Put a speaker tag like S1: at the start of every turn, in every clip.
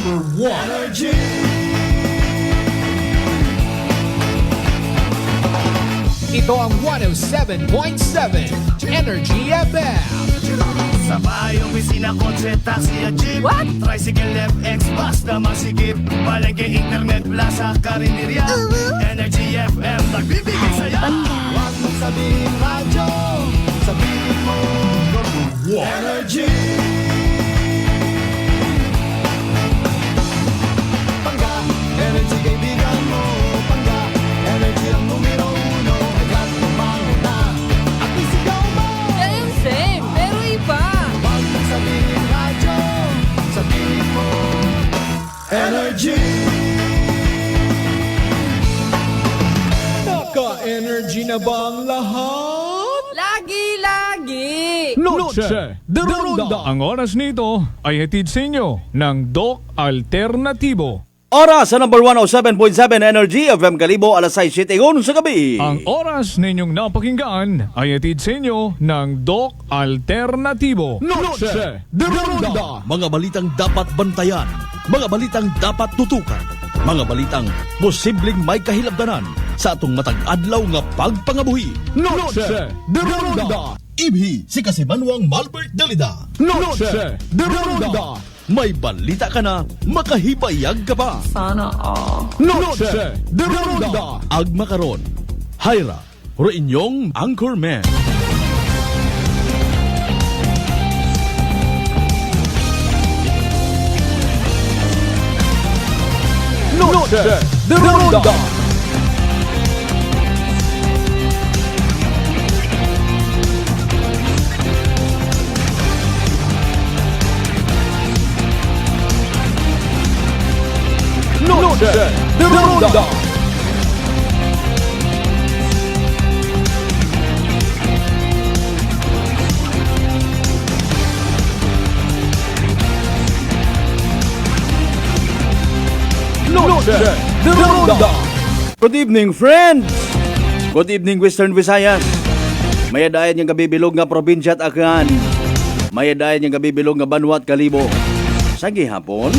S1: Energy.
S2: Ito ang 107.7 Energy FM.
S3: Sa bahay, opisina, kotse, taxi at jeep.
S4: What?
S3: Tricycle, FX, basta masikip. Palengke, internet, plaza, karinderya. Energy FM, nagbibigay saya.
S1: Huwag mong sabihin radyo, sabihin mo Energy. Pangga, energy kaibigan mo. Pangga, energy ang numero uno. Agad tumango na at isigaw mo.
S4: Yan yung same, pero iba.
S1: Huwag mong sabihin radyo, sabihin mo Energy.
S2: Naka-energy na ba ang lahat?
S4: Lagi-lagi.
S5: Noche de Ronda. Ang oras nito ay hatid sa inyo ng Doc Alternatibo.
S6: Oras sa number 107.7 Energy FM Kalibo, alas 6:07 sa gabi.
S5: Ang oras ninyong napakinggan ay hatid sa inyo ng Doc Alternatibo.
S2: Noche de Ronda.
S7: Mga balitang dapat bantayan, mga balitang dapat tutukan, mga balitang posibleng may kahilabdanan sa atong matag adlaw nga pagpangabuhi.
S2: Noche de Ronda.
S7: Ibhi si Kasimanwang Malbert Dalida.
S2: Noche de Ronda.
S7: May balita ka na, makahipayag ka pa.
S4: Sana all.
S2: Noche de Ronda.
S7: Agma karon, Hyra, ro inyong Anchorman.
S2: Noche de Ronda. Noche de Ronda. Noche de Ronda.
S6: Good evening, friends! Good evening, Western Visayas. Mayadayan yung kabibilog nga probinsya at Akan. Mayadayan yung kabibilog nga Banwa at Kalibo. Sa gihapon,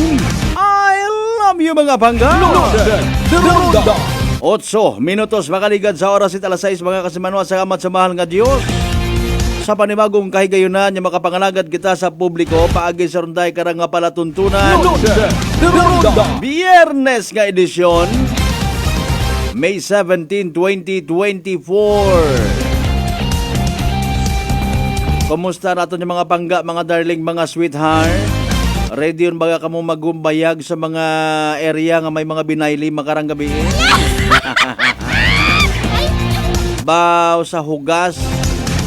S6: I love you mga pangga!
S2: Noche de Ronda.
S6: 8 minutos makaligad sa oras alas 6 mga kasimanwa sa amat sa mahal nga Diyos. Sa panibagong kahigayunan niya makapangalagad kita sa publiko paagi sa runday karang nga palatuntunan.
S2: Noche de Ronda.
S6: Biyernes nga edisyon, May 17, 2024. Kumusta nato yung mga pangga, mga darling, mga sweetheart? Ready yun ba kamo magumbayag sa mga area nga may mga binayli makarang gabi? Baw sa Hugas,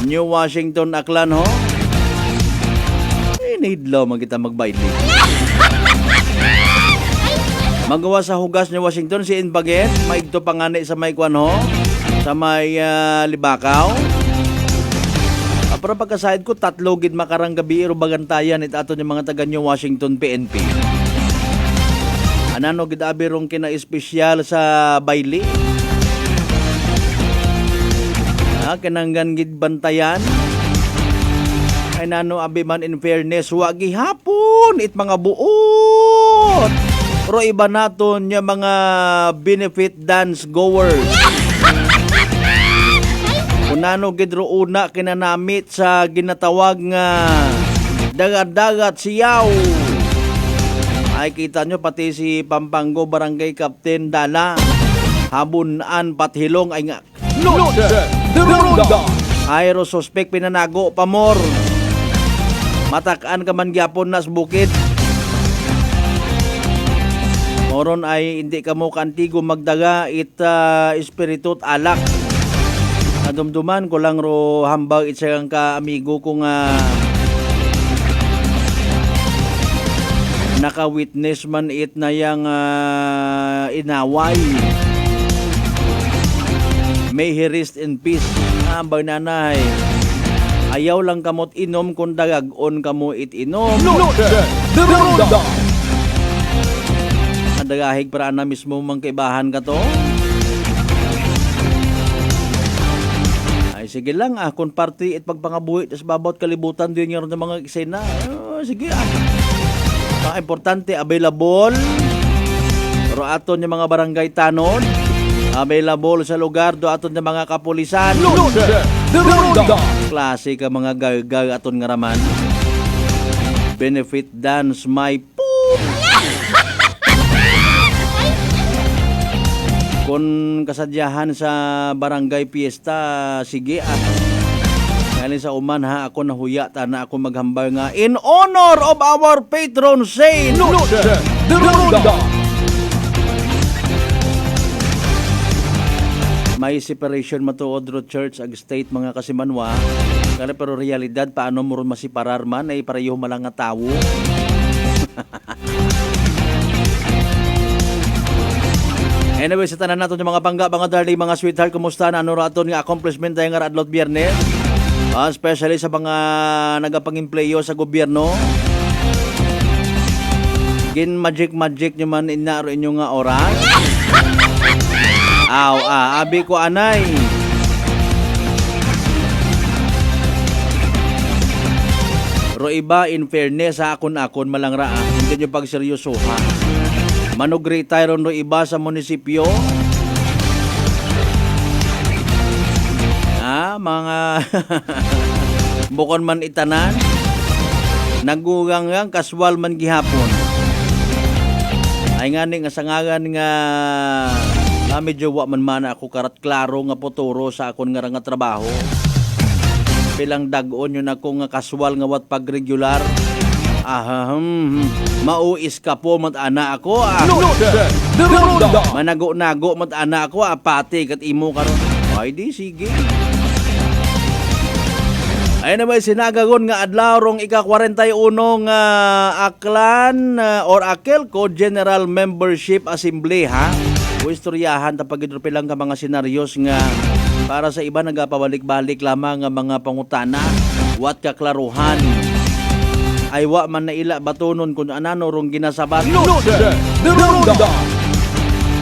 S6: New Washington, Aklan ho? Inidlaw man kita magbayli. Magawa sa Hugas, New Washington, si Inbaget, maigto pangani sa may kwan ho, sa may Libakaw. Pero pagkasahid ko, 3 gid makarang gabi iro bagantayan it ato yung mga taga New Washington PNP. Anano gid abi rong kina-espesyal sa bayli? Kinanggan gid bantayan. Ay nano abi man in fairness, wa gihapon it mga buot. Pero iba naton yung mga benefit dance goers. Kunano gidro una kinanamit sa ginatawag nga dagat-dagat siyaw. Ay kita nyo pati si Pampanggo Barangay Captain Dala, Habunan Pathilong ay nga
S2: Noche de Ronda.
S6: ayro suspect pinanago pamor. Matakaan ka man gyapon nas bukid. Moron ay hindi ka mo kantigo magdaga espiritu at alak. Nadumduman ko lang ro hambag itsang ka amigo kung naka-witness man it na yang inaway. May he rest in peace. Hambag nanay. Ayaw lang kamot inom kung dagag-on kamo it inom.
S2: Noche de Ronda.
S6: Dagahig para na mismo mang kaibahan ka to. Ay sige lang kung party at pagpangabuhi sa babawat kalibutan din yung mga eksena. Sige Importante, available. Pero aton yung mga barangay tanod, available sa lugar do aton yung mga kapulisan.
S2: Luce de Ronda.
S6: Klase ka mga gag aton nga raman. Benefit dance may poop. Kung kasadyahan sa barangay fiesta, sige Kali sa uman ha, ako nahuya na ako maghambal nga in honor of our patron saint.
S2: Luce de Ronda.
S6: May separation matuod ro church ag state mga kasimanwa. Kaya pero realidad paano mo ron masiparar man ay pareho malang nga tawo. Anyway, sa tanan nato yung mga bangga, mga darling, mga sweetheart, kumusta na ano raton nga accomplishment tayo nga adlot biyernes? Especially sa mga nagapang-empleyo sa gobyerno. Gin magic nyo man inaro inyo nga oras. Abi ko anay. Ro iba in fairness sa akon-akon malangra hindi nyo pagseryoso ha. Manog-retire ro iba sa munisipyo. Mga bukon man itanan. Nagugang kaswal man gihapon. Ay nga nga sangagan nga medyo wa man ako karat klaro nga poturo sa akon nga trabaho. Pilang dagon yun ako nga kaswal nga wat pag-regular. Mauis ka po mat-ana ako.
S2: Luce de Ronda.
S6: Manago-nago mat-ana ako. Pati kat imo karon. Ay di, sige. Ay naman sinagagon nga adlaw rong ika-41 nga aklan or AKELCO General Membership Assembly ha. O istoryahan tapag lang ka mga senaryos nga para sa iba nagapabalik-balik lamang nga mga pangutana wat kaklaruhan. Ay wa man na ila batunon kung anano rong ginasabat.
S2: Luce de Ronda.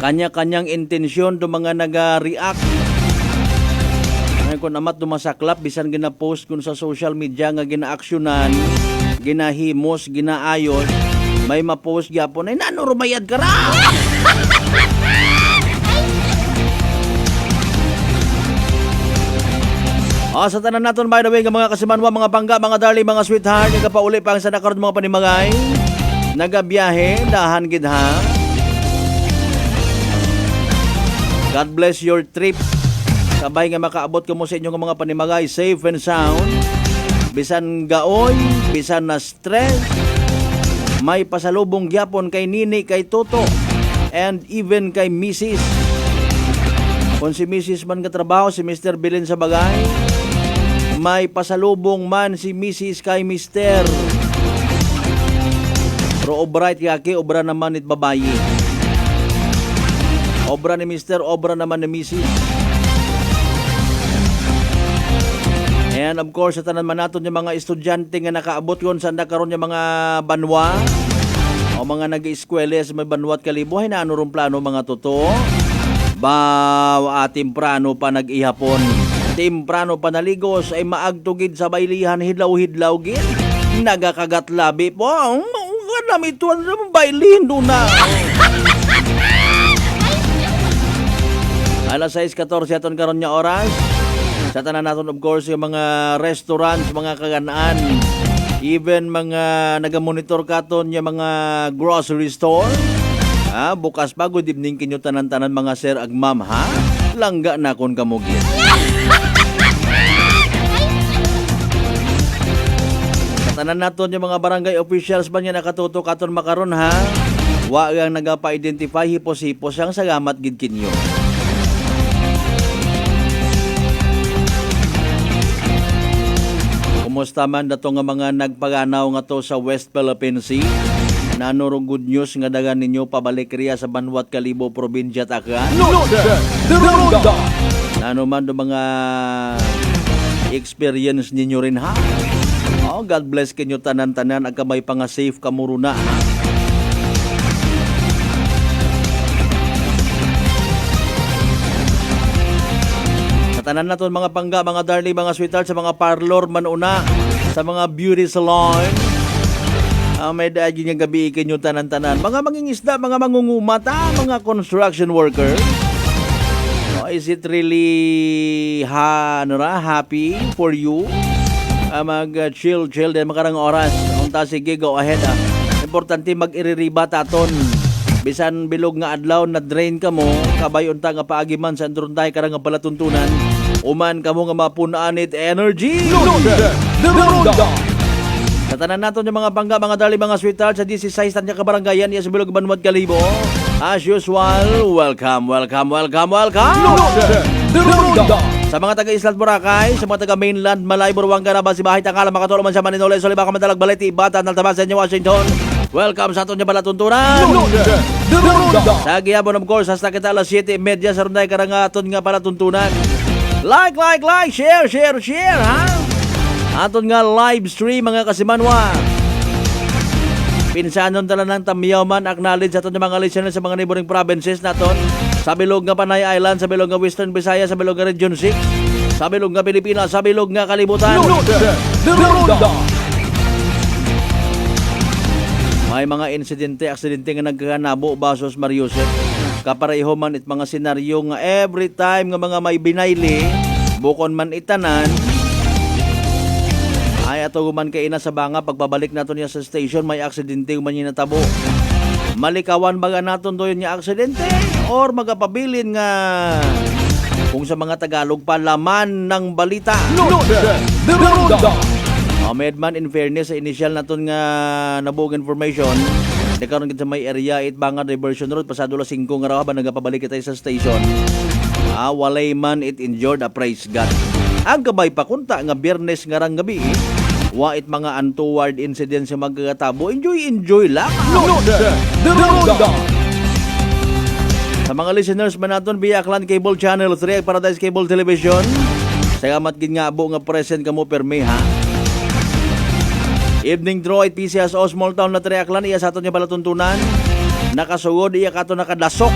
S6: Kanya-kanyang intensyon do mga naga-react. Kung amat dumasaklap, bisan gina-post kun sa social media nga gina-aksyonan, ginahimos, ginaayos, may ma-post gyapon ay nano rumayad ka ra. Sa tanan naton by the way nga mga kasimanwa, mga bangga, mga darling, mga sweetheart, nga pauli pa ang sa nakaroon mga panimagay, nagabiyahe, dahan gid ha. God bless your trip. Sabay nga makaabot ko mo sa inyong mga panimagay safe and sound. Bisan gaoy, bisan na stress. May pasalubong gyapon kay Nini, kay Toto, and even kay Mrs. Kung si Mrs. man katrabaho, si Mr. Bilin sa bagay, may pasalubong man si Mrs. kay Mr. Pero obright kaki, obra naman it babayi. Obra ni Mr., obra naman ni Mrs. And of course, sa tanan man naton yung mga estudyante nga nakaabot yun sa nakaroon yung mga banwa o mga nag-eskwela sa may banwa at kalibuhay na ano rong plano mga totoo. Timprano pa nag-ihapon. Timprano pa naligos ay maagtugid sa baylihan hidlaw-hidlaw gid. Nagakagat labi po. Kanami ito ang baylin doon na. Alas 6:14 aton karon nya oras. Sa tanan naton of course yung mga restaurants, mga kaganaan, even mga nagamonitor katon yung mga grocery store. Bukas pa good evening kinyo tanan-tanan mga sir ag ma'am ha. Langga na kon kamugit. Sa tanan naton yung mga barangay officials ba niya nakatuto katon makaron ha. Wa ang nagapa-identify hipos-hipos ang salamat gid kinyo. Kumusta man dato nga mga nagpaganaw nga to sa West Philippine Sea? Nanurong good news nga dagan ninyo pabalik riya sa Banwat Kalibo probinsya Takran.
S2: Luce de Ronda.
S6: Nano man do mga experience ninyo rin ha. God bless kinyo tanan-tanan ag kamay pa nga safe kamuruna ha. Tanan naton mga pangga, mga darling, mga sweetheart sa mga parlor manuna, sa mga beauty salon. May daagi nga gabi ikin yung tanan-tanan. Mga mangingisda, mga mangungumata, mga construction worker. Is it really happy for you? Mag-chill din makarang oras. Unta sige, go ahead Importante mag-iririba taton. Bisan bilog nga adlaw na drain ka mo, kabay unta nga paagiman sa andrunday karang nga palatuntunan. Uman kamo nga mapunanit energy.
S2: The Ronda.
S6: Sa tanan naton yung mga bangga, mga dali, mga sweetheart sa 16 tanya kabarangayan iya sa Bilog Banwad Kalibo. As usual, welcome.
S2: The Ronda.
S6: Sa mga taga-Islat Boracay, sa mga taga-mainland, Malay, Buruanga, Nabas, Sibahay, Tangala, Makatolo, man sa Maninoles, Soliba, Kamadalag, Baleti, Batan, Altabas, sa inyo, Washington. Welcome sa aton niya palatuntunan.
S2: The Ronda.
S6: Sa Giyabon, of course, hasta kita alas 7:30 sa runday karangaton nga palatuntunan. Like, share, ha? Aton nga live stream, mga kasimanwa. Pinsanon tala ng Tamiyaw man, acknowledge aton yung mga listeners sa mga neighboring provinces naton. Sa bilog nga Panay Island, sa bilog nga Western Visayas, sa bilog nga Region 6, sa bilog nga Pilipinas, sa bilog nga Kalibutan.
S2: The Ronda.
S6: May mga aksidente nga nagkanabo basos Mariusep. Kapareho man it mga senaryo nga every time nga mga may binayli, bukon man itanan, ay ato guman kay ina sa banga pagbabalik naton niya sa station may aksidente man niya natabo. Malikawan baga naton doon niya aksidente or magapabilin nga kung sa mga Tagalog pa laman ng balita.
S2: The Ronda.
S6: Medman, in fairness sa initial naton nga nabog information, nagkaroon kita may area it banga diversion road pasado la 5 nga raw ba nagapabalik kita sa station. Walay man it injured, praise God. Ang kabay pa kunta nga Biyernes nga rang gabi, wa it mga untoward incidents nga magkatabo. Enjoy lang.
S2: The Ronda.
S6: Sa mga listeners man naton via Aklan Cable Channel 3 Paradise Cable Television, salamat gid nga abo nga present kamo permi ha. Evening draw at PCSO Small Town na Triaklan iya sa aton niya palatuntunan. Nakasugod iya kato nakadasok.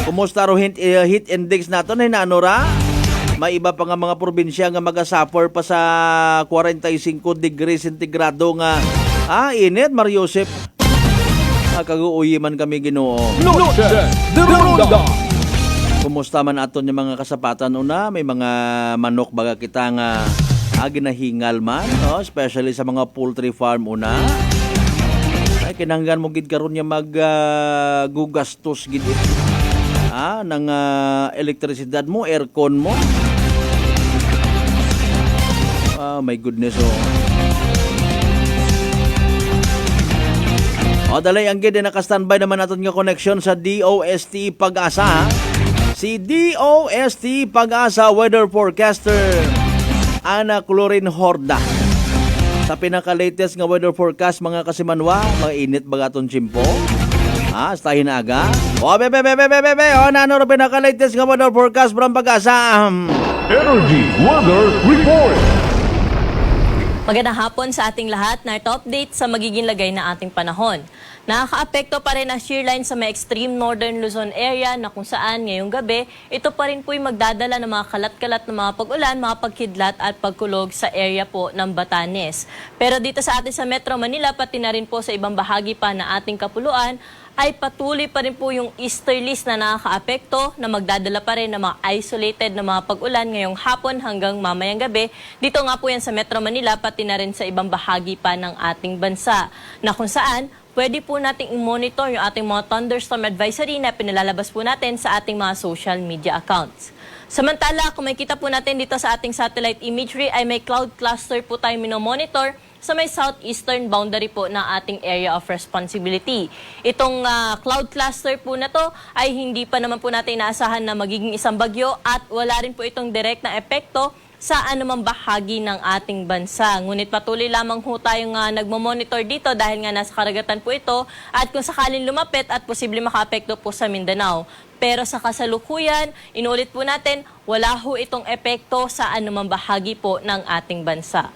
S6: Kumusta ro heat index naton ay naanora? May iba pa nga mga probinsya nga magasuffer pa sa 45 degrees centigrado nga init Mariusep. Kaguuyi man kami Ginoo.
S2: The Ronda.
S6: Kumusta man aton yung mga kasapatan una, may mga manok baga kita nga ginahingal man, no? Especially sa mga poultry farm una. Ay kinahanglan mo gid karon nya gugastos gid ng elektrisidad mo, aircon mo. My goodness dalay ang gid naka-standby naman naton nga connection sa DOST Pag-asa. Si DOST Pag-asa weather forecaster Ana Clorin Horda. Sa pinaka-latest nga weather forecast mga kasimanwa, mainit bagaton chimpo. Stahin na aga. Nano ro pinaka-latest nga weather forecast from Pag-asa.
S2: Energy Weather Report.
S8: Magandang hapon sa ating lahat. Narito update sa magiging lagay na ating panahon. Nakaka-apekto pa rin ang shear line sa may extreme northern Luzon area na kung saan ngayong gabi, ito pa rin po'y magdadala ng mga kalat-kalat na mga pag-ulan, mga pagkidlat at pagkulog sa area po ng Batanes. Pero dito sa atin sa Metro Manila, pati na rin po sa ibang bahagi pa na ating kapuluan, ay patuloy pa rin po yung easterlies na nakaka-apekto na magdadala pa rin ng mga isolated na mga pag-ulan ngayong hapon hanggang mamayang gabi. Dito nga po yan sa Metro Manila, pati na rin sa ibang bahagi pa ng ating bansa na kung saan pwede po nating i-monitor yung ating mga thunderstorm advisory na pinalalabas po natin sa ating mga social media accounts. Samantala, kung makikita po natin dito sa ating satellite imagery ay may cloud cluster po tayo minomonitor sa may southeastern boundary po ng ating area of responsibility. Itong cloud cluster po na to ay hindi pa naman po natin inaasahan na magiging isang bagyo at wala rin po itong direct na epekto sa anumang bahagi ng ating bansa. Ngunit patuloy lamang ho tayong nagmamonitor dito dahil nga nasa karagatan po ito at kung sakaling lumapit at posible makaapekto po sa Mindanao. Pero sa kasalukuyan, inulit po natin, wala ho itong epekto sa anumang bahagi po ng ating bansa.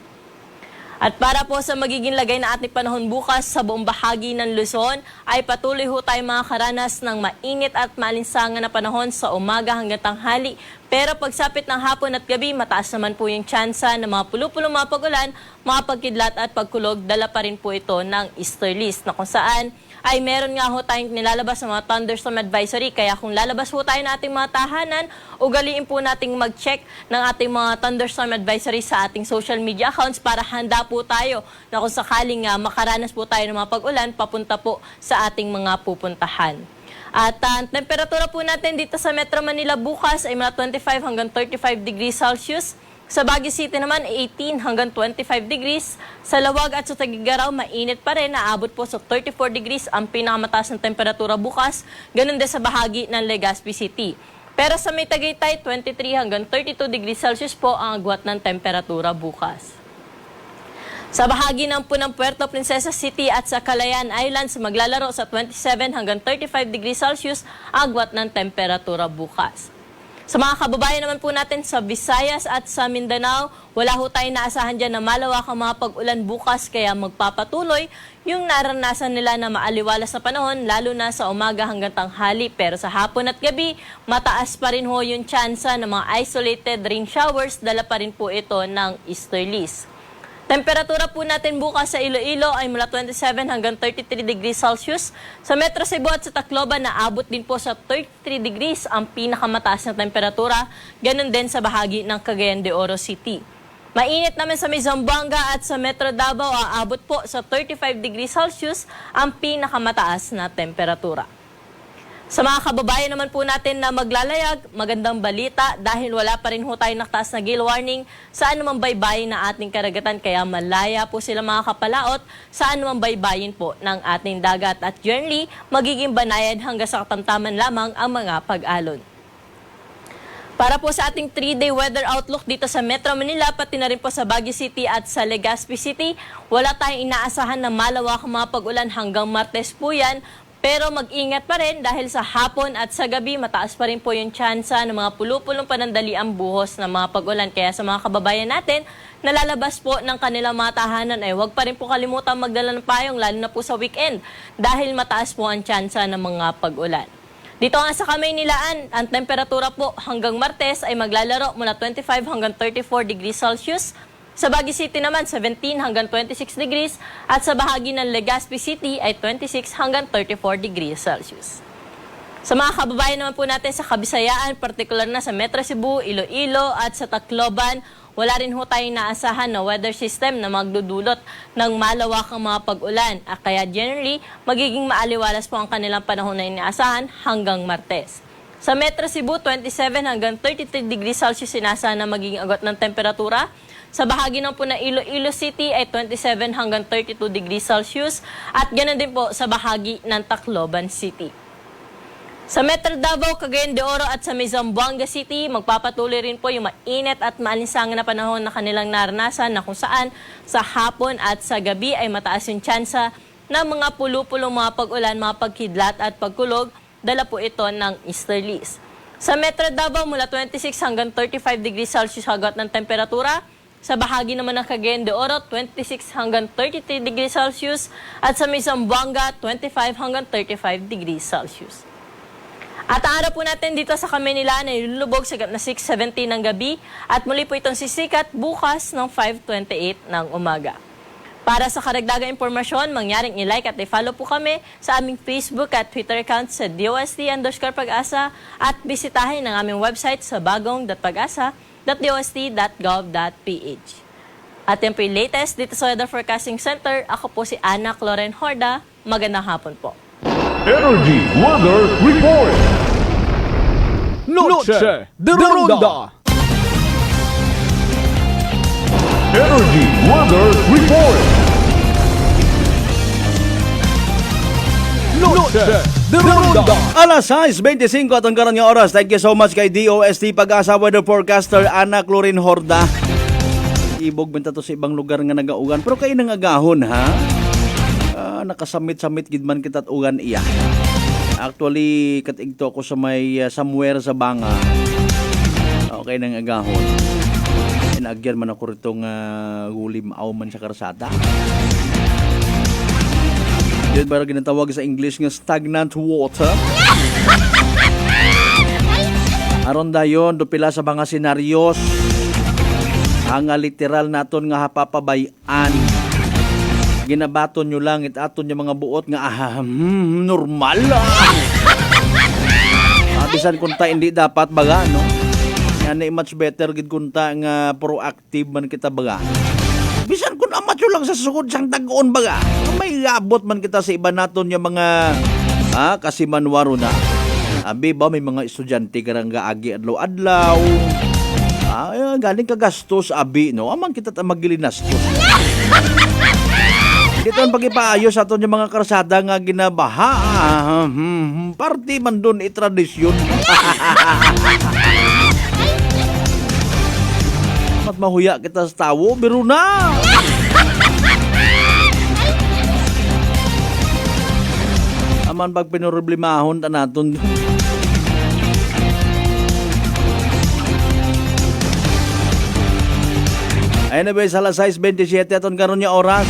S8: At para po sa magiging lagay na ating panahon bukas sa buong bahagi ng Luzon, ay patuloy ho tayo mga karanas ng mainit at malinsangan na panahon sa umaga hanggang tanghali. Pero pagsapit ng hapon at gabi, mataas naman po yung tsansa ng mga pulupulong mga pag-ulan, mga pagkidlat at pagkulog. Dala pa rin po ito ng easterlies na kung saan ay meron nga ho tayong nilalabas ng mga thunderstorm advisory. Kaya kung lalabas po tayo ng ating mga tahanan, ugaliin po nating mag-check ng ating mga thunderstorm advisory sa ating social media accounts para handa po tayo na kung sakaling makaranas po tayo ng mga pag-ulan, papunta po sa ating mga pupuntahan. At ang temperatura po natin dito sa Metro Manila bukas ay mula 25 hanggang 35 degrees Celsius. Sa Baguio City naman, 18 hanggang 25 degrees. Sa Lawag at sa Tagigaraw, mainit pa rin. Naabot po sa 34 degrees ang pinakamataas na temperatura bukas. Ganun din sa bahagi ng Legazpi City. Pero sa may Tagaytay, 23 hanggang 32 degrees Celsius po ang agwat ng temperatura bukas. Sa bahagi ng Puerto Princesa City at sa Calayan Islands, maglalaro sa 27 hanggang 35 degrees Celsius ang agwat ng temperatura bukas. Sa mga kababayan naman po natin sa Visayas at sa Mindanao, wala ho tayong naasahan dyan na malawakang mga pag-ulan bukas kaya magpapatuloy yung naranasan nila na maaliwalas na panahon lalo na sa umaga hanggang tanghali. Pero sa hapon at gabi, mataas pa rin ho yung tsansa ng mga isolated rain showers, dala pa rin po ito ng easterlies. Temperatura po natin bukas sa Iloilo ay mula 27 hanggang 33 degrees Celsius. Sa Metro Cebu at sa Tacloban, naabot din po sa 33 degrees ang pinakamataas na temperatura. Ganon din sa bahagi ng Cagayan de Oro City. Mainit naman sa may Zamboanga at sa Metro Davao, aabot po sa 35 degrees Celsius ang pinakamataas na temperatura. Sa mga kababayan naman po natin na maglalayag, magandang balita dahil wala pa rin ho tayong nakataas na gale warning sa anumang baybayin na ating karagatan kaya malaya po sila mga kapalaot sa anumang baybayin po ng ating dagat at generally magiging banayad hanggang sa katamtaman lamang ang mga pag-alon. Para po sa ating 3-day weather outlook dito sa Metro Manila, pati na rin po sa Baguio City at sa Legazpi City, wala tayong inaasahan na malawakang mga pag-ulan hanggang Martes po yan. Pero mag-ingat pa rin dahil sa hapon at sa gabi, mataas pa rin po yung tsansa ng mga pulupulong panandaliang buhos ng mga pag-ulan. Kaya sa mga kababayan natin, nalalabas po ng kanilang mga tahanan ay huwag pa rin po kalimutan magdala ng payong lalo na po sa weekend dahil mataas po ang tsansa ng mga pag-ulan. Dito nga sa Kamaynilaan, ang temperatura po hanggang Martes ay maglalaro mula 25 hanggang 34 degrees Celsius. Sa Baguio City naman, 17 hanggang 26 degrees at sa bahagi ng Legazpi City ay 26 hanggang 34 degrees Celsius. Sa mga kababayan naman po natin sa Kabisayaan, partikular na sa Metro Cebu, Iloilo at sa Tacloban, wala rin ho tayong naasahan na weather system na magdudulot ng malawakang mga pag-ulan. Kaya generally, magiging maaliwalas po ang kanilang panahon na inaasahan hanggang Martes. Sa Metro Cebu, 27 hanggang 33 degrees Celsius sinasa na magiging agwat ng temperatura. Sa bahagi ng po na Iloilo City ay 27 hanggang 32 degrees Celsius at ganoon din po sa bahagi ng Tacloban City. Sa Metro Davao, Cagayan de Oro at sa Zamboanga City, magpapatuloy rin po yung mainit at maalinsangan na panahon na kanilang naranasan na kung saan sa hapon at sa gabi ay mataas yung tsansa ng mga pulupulong mga pag-ulan, mga pagkidlat at pagkulog, dala po ito ng easterlies. Sa Metro Davao, mula 26 hanggang 35 degrees Celsius agad ng temperatura. Sa bahagi naman ng Cagayan de Oro, 26 hanggang 33 degrees Celsius at sa Zamboanga, 25 hanggang 35 degrees Celsius. At ang araw po natin dito sa Kamaynilaan ay lulubog sa na 6:17 ng gabi at muli po itong sisikat bukas ng 5:28 ng umaga. Para sa karagdagang impormasyon, mangyaring i-like at i-follow po kami sa aming Facebook at Twitter account sa DOST_Pag-asa at bisitahin ang aming website sa bagong.pag-asa.dost.gov.ph. At yan po yung latest dito sa Weather Forecasting Center. Ako po si Ana Cloren Horda. Magandang hapon po.
S2: Energy Weather Report. Noche de Ronda. Energy Weather Report. Noche de Ronda.
S6: Alas 6:25 at ang karon nga oras. Thank you so much kay DOST Pag-asa Weather Forecaster Ana Clorin Horda. Ibog benta to sa ibang lugar nga nagaugan. Pero kayo nang agahon ha? Nakasamit-samit gid man kita at ugan iya. Actually, katigto ko sa may somewhere sa Banga. Okay nang agahon. Inagyan man ako ritong gulimaaw man sa karsada. Yun ba ginatawag sa English nga stagnant water? Aron dayon do pila sa mga senaryos ang literal naton nga hapapabayan. Ginabaton nyo lang aton yung mga buot nga normal lang. Bisan kunta hindi dapat baga no. Yan ay much better gid kunta nga proactive man kita baga. Bisan kun amatyo lang sa sugod sang tag-on baga. May abot man kita sa iba naton yung mga kasimanwaro na. Abi ba may mga estudyante karang gaagi adlaw-adlaw. Galing ka gastos abi no. Amang kita ta magilinastos. Dito ang pagkipaayos sa aton yung mga karsada nga ginabaha. Party man dun itradisyon. Mat mahuya kita sa tawo, biro na. Aman pag pinuroblemahon ta naton. Anyway, sa alas 6:27 aton karon nga oras.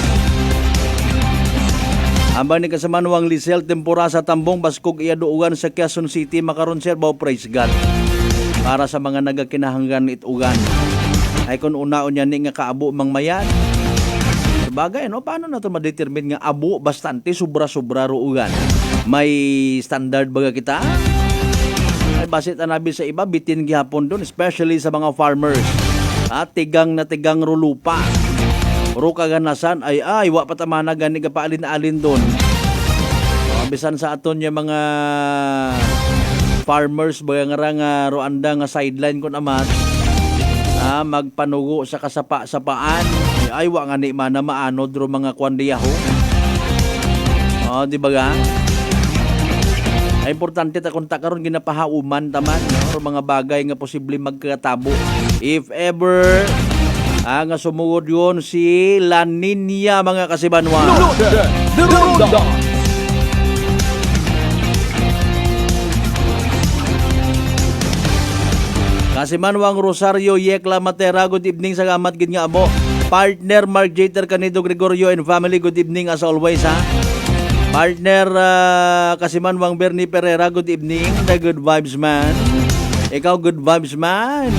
S6: Ambang ni kasamanwang Lisel tempura sa Tambong Baskog Iaduugan sa Quezon City makaron sir bao praise God. Para sa mga nagakinahanglan itugan. Ay kun unaon niya ni nga kaabo mangmayan. Sabagay no, paano nato ma-determine nga abo bastante sobra-sobra ruugan? May standard baga kita? Ay basit anabi sa iba bitin gihapon doon, especially sa mga farmers. Tigang na tigang rulupa. Puro kaganasan ay wa patamana gani ka paalin-alin doon. Bisan sa aton yung mga farmers baga nga roanda nga sideline kun amat. Magpanugo sa kasapa-sapaan. Ay wa nga ni mana maanod ro mga kwandiyaho. Di ba ga? Ay importante ta kunta karon ginapahauman taman no? Mga bagay nga posible magkatabo. If ever nga sumugod yun si La Nina mga kasibanwa. Kasimanwang Rosario Yekla Matera, good evening sa gamat gid nga abo. Partner Mark Jeter Canido Gregorio and family, good evening as always ha. Partner Kasimanwang Bernie Pereira, good evening. The good vibes man. Ikaw good vibes man.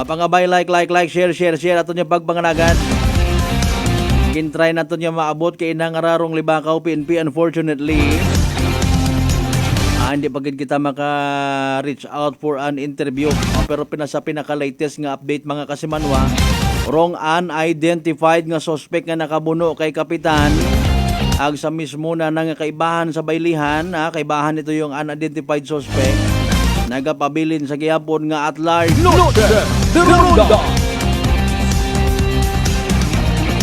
S6: Pangabay like, share ato niya pagpanganagan. Gintry nato niya maabot kay inang ararong Libakaw PNP unfortunately. Hindi pagid kita maka-reach out for an interview. Pero pinaka-latest nga update mga kasimanwa, wrong unidentified nga suspect nga nakabuno kay Kapitan. Ag sa mismo na nga kaibahan sa baylihan, kaibahan ito yung unidentified suspect. Nagapabilin sa gihapon nga at large.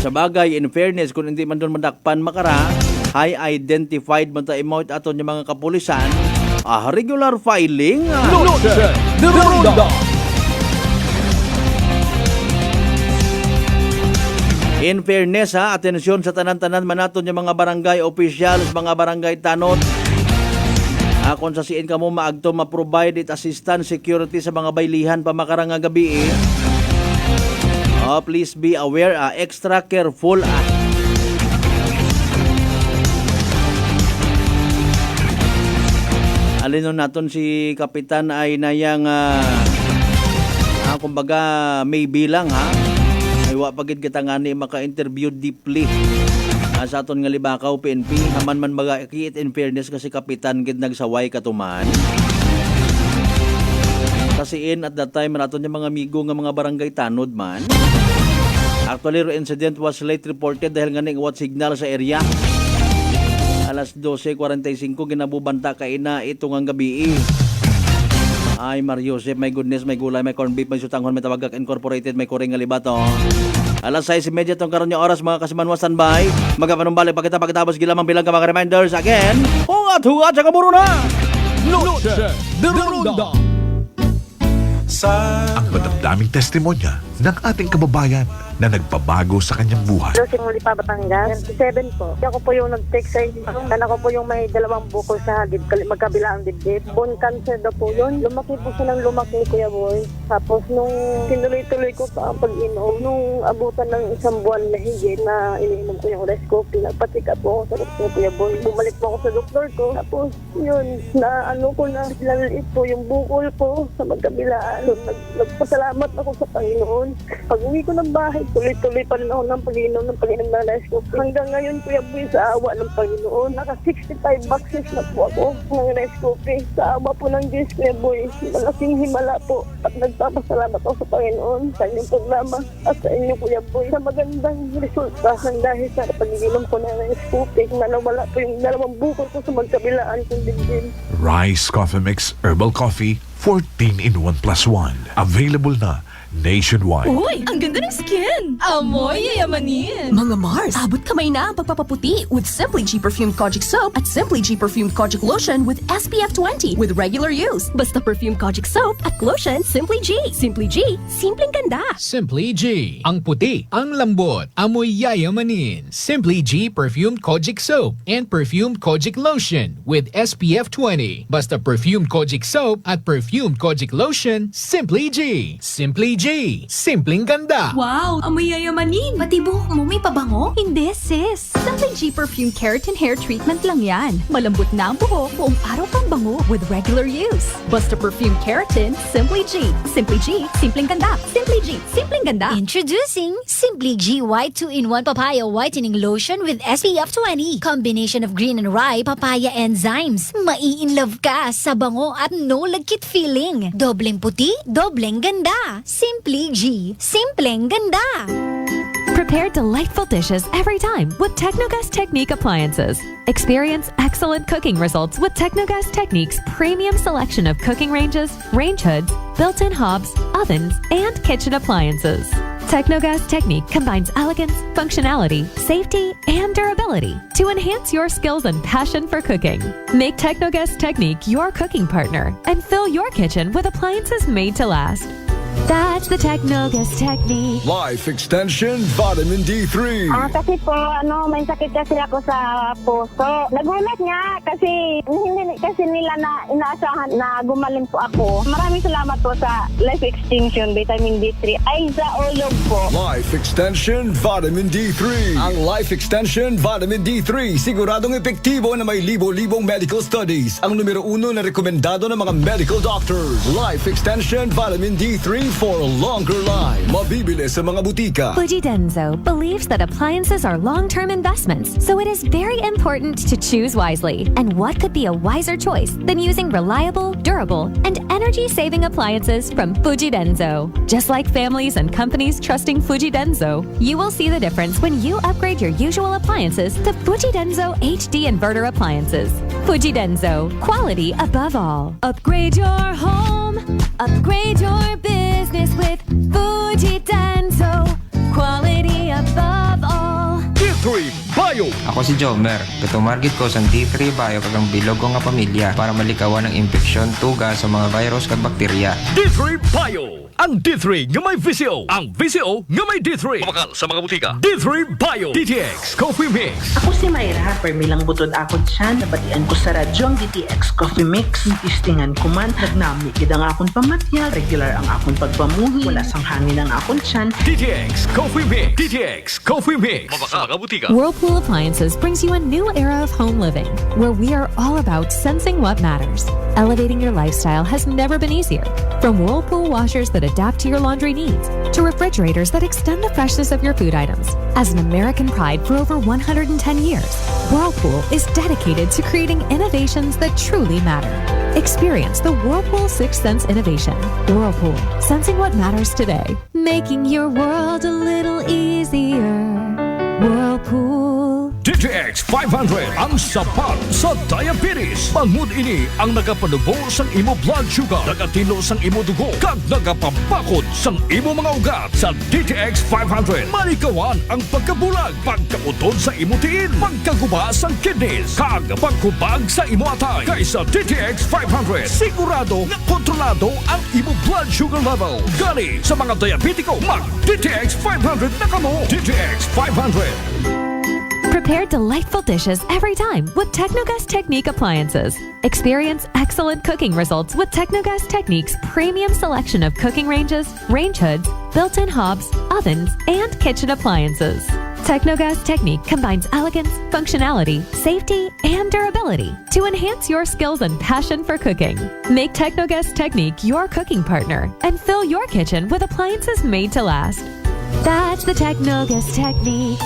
S6: Sa bagay, in fairness, kung hindi man doon madakpan makara, high identified man ta imo aton yung mga kapulisan, regular filing. In fairness atensyon sa tanan-tanan man naton yung mga barangay officials, mga barangay tanod. Kung sa siin ka mo maagto ma-provide assistance security sa mga baylihan pamakarang nga gabi please be aware, extra careful Alinon naton si Kapitan ay nayang kumbaga may bilang ay wa pagid katangani maka-interview deeply sa aton nga Libakaw PNP haman man magakit in fairness kasi Kapitan gid nagsaway katuman. Kasi at that time naton yung mga amigo nga mga barangay tanod man. Actually, the incident was late reported dahil nga ning what signal sa area. Alas 12:45 ginabubanta kay ina itong ang gabi. Ay Mario Joseph, my goodness, may gulay, may corned beef, may sutanghon, may tabagak incorporated, may kuring nga libato. Alas 6:30 tong karon nga oras mga kasimanwa standby. Magapanumbalik pa kita pagkatapos gilamang bilang ka mga reminders again. Hungat sa kaburo na.
S9: Ang madamdaming testimonya ng ating kababayan na nagpabago sa kanyang buhay.
S10: Simuli pa Batangas, 7 po. Ako po yung nag-text sa inyo. Ako po yung may 2 bukol sa magkabila ang dibdib. Bone cancer daw po yun. Lumaki po siya ng lumaki, Kuya Boy. Tapos nung tinuloy-tuloy ko pa ang pag-inom, nung abutan ng 1 buwan na higit na iniinom ko yung Rescopy, nagpatika po ako sa doktor, Kuya Boy. Bumalik po ako sa doktor ko. Tapos yun, naliliit po yung bukol po sa magkabilaan. Nagpasalamat ako sa Panginoon. Pag uwi ko ng bahay, tuloy-tuloy pa rin ako ng pag-inom ng Rescopy. Hanggang ngayon, Kuya Boy, sa awa ng Panginoon, naka 65 boxes na po ako ng Rescopy. Sa awa po ng Diyos, Kuya Boy, malaking himala po. At nagpapasalamat ako sa Panginoon sa inyong programa at sa inyo, Kuya Boy, sa magandang resulta dahil sa pag-inom ko ng Rescopy na nawala po yung 2 bukol ko sa magkabilaan kong dibdib.
S9: Rice Coffee Mix Herbal Coffee 14 in 1 plus 1. Available na nationwide.
S4: Uy, ang ganda ng skin! Amoy yayamanin!
S11: Mga Mars, abot kamay na ang pagpapaputi with Simply G Perfumed Kojic Soap at Simply G Perfumed Kojic Lotion with SPF 20 with regular use. Basta Perfumed Kojic Soap at Lotion, Simply G. Simply G, simpleng ganda.
S12: Simply G. Ang puti, ang lambot, amoy yayamanin. Simply G Perfumed Kojic Soap and Perfumed Kojic Lotion with SPF 20. Basta Perfumed Kojic Soap at Perfumed Kojic Lotion, Simply G. Simply G. Simpleng ganda.
S11: Wow, amoy yayamanin. Pati buhok mo may pabango? Hindi, sis. Simply G Perfumed Keratin Hair Treatment lang yan. Malambot na ang buhok, buong araw pang bango with regular use. Basta Perfumed Keratin, Simply G. Simply G, simpleng ganda. Simply G, simpleng ganda.
S13: Introducing Simply G White 2-in-1 Papaya Whitening Lotion with SPF 20. Combination of green and rye papaya enzymes. Mai-in-love ka sa bango at no lagkit feeling. Dobleng puti, dobleng ganda. Simply G. Simpleng ganda.
S14: Prepare delightful dishes every time with Technogas Technique appliances. Experience excellent cooking results with Technogas Technique's premium selection of cooking ranges, range hoods, built-in hobs, ovens, and kitchen appliances. Technogas Technique combines elegance, functionality, safety, and durability to enhance your skills and passion for cooking. Make Technogas Technique your cooking partner and fill your kitchen with appliances made to last. That's the Technogas Technique.
S1: Life Extension Vitamin D3.
S10: Kasi po, may sakit kasi ako sa puso. Nagulat nga kasi hindi kasi nila na inaasahan na gumaling po ako. Maraming salamat po sa Life Extension Vitamin D3. Ay, sa ulog po.
S1: Life Extension Vitamin D3. Ang Life Extension Vitamin D3 siguradong epektibo na may libo-libong medical studies. Ang numero 1 na rekomendado ng mga medical doctors. Life Extension Vitamin D3 for a longer life. Mabibili sa mga butika.
S14: Fuji Denso believes that appliances are long-term investments, so it is very important to choose wisely. And what could be a wiser choice than using reliable, durable, and energy-saving appliances from Fuji Denso? Just like families and companies trusting Fuji Denso, you will see the difference when you upgrade your usual appliances to Fuji Denso HD Inverter appliances. Fuji Denso, quality above all. Upgrade your home, upgrade your business with Fuji Denso, quality above all.
S2: D3 Bio.
S15: Ako si Jomer. Katumargit ko sa D3 Bio kagang bilog ko nga pamilya para malikawan ng infeksyon, tuga sa mga virus kag bakterya.
S2: D3 Bio. Ang D3 nga may VCO. Ang VCO nga may D3. Mabakal sa mga butika. D3 Bio. DTX Coffee Mix.
S16: Ako si Mayra. Permilang butod ako dyan. Nabatian ko sa radyo ang DTX Coffee Mix. Tistingan ko man. Nagnami kid ang akong pamatya. Regular ang akong pagpamuhi. Wala sang hangin ang akong tiyan.
S2: DTX Coffee Mix. DTX Coffee Mix. Mabakal sa mga butika.
S14: Whirlpool Appliances brings you a new era of home living, where we are all about sensing what matters. Elevating your lifestyle has never been easier. From Whirlpool washers that adapt to your laundry needs, to refrigerators that extend the freshness of your food items. As an American pride for over 110 years, Whirlpool is dedicated to creating innovations that truly matter. Experience the Whirlpool Sixth Sense innovation. Whirlpool, sensing what matters today. Making your world a little easier. Whirlpool.
S2: DTX 500 ang sapat sa diabetes. Bangod ini ang nagapanubo sang imo blood sugar, nagatino sang imo dugo, kag nagapabakod sang imo mga ugat. Sa DTX 500, malikawan ang pagkabulag, pagkautod sa imo tiin, pagkaguba sang kidneys, kag pagkubag sa imo atay. Kaysa DTX 500, sigurado na kontrolado ang imo blood sugar level. Gani sa mga diabetiko, mag DTX 500 na kamo. DTX 500.
S14: Prepare delightful dishes every time with Technogas Technique appliances. Experience excellent cooking results with Technogas Technique's premium selection of cooking ranges, range hoods, built-in hobs, ovens, and kitchen appliances. Technogas Technique combines elegance, functionality, safety, and durability to enhance your skills and passion for cooking. Make Technogas Technique your cooking partner and fill your kitchen with appliances made to last. That's the Technogas Technique.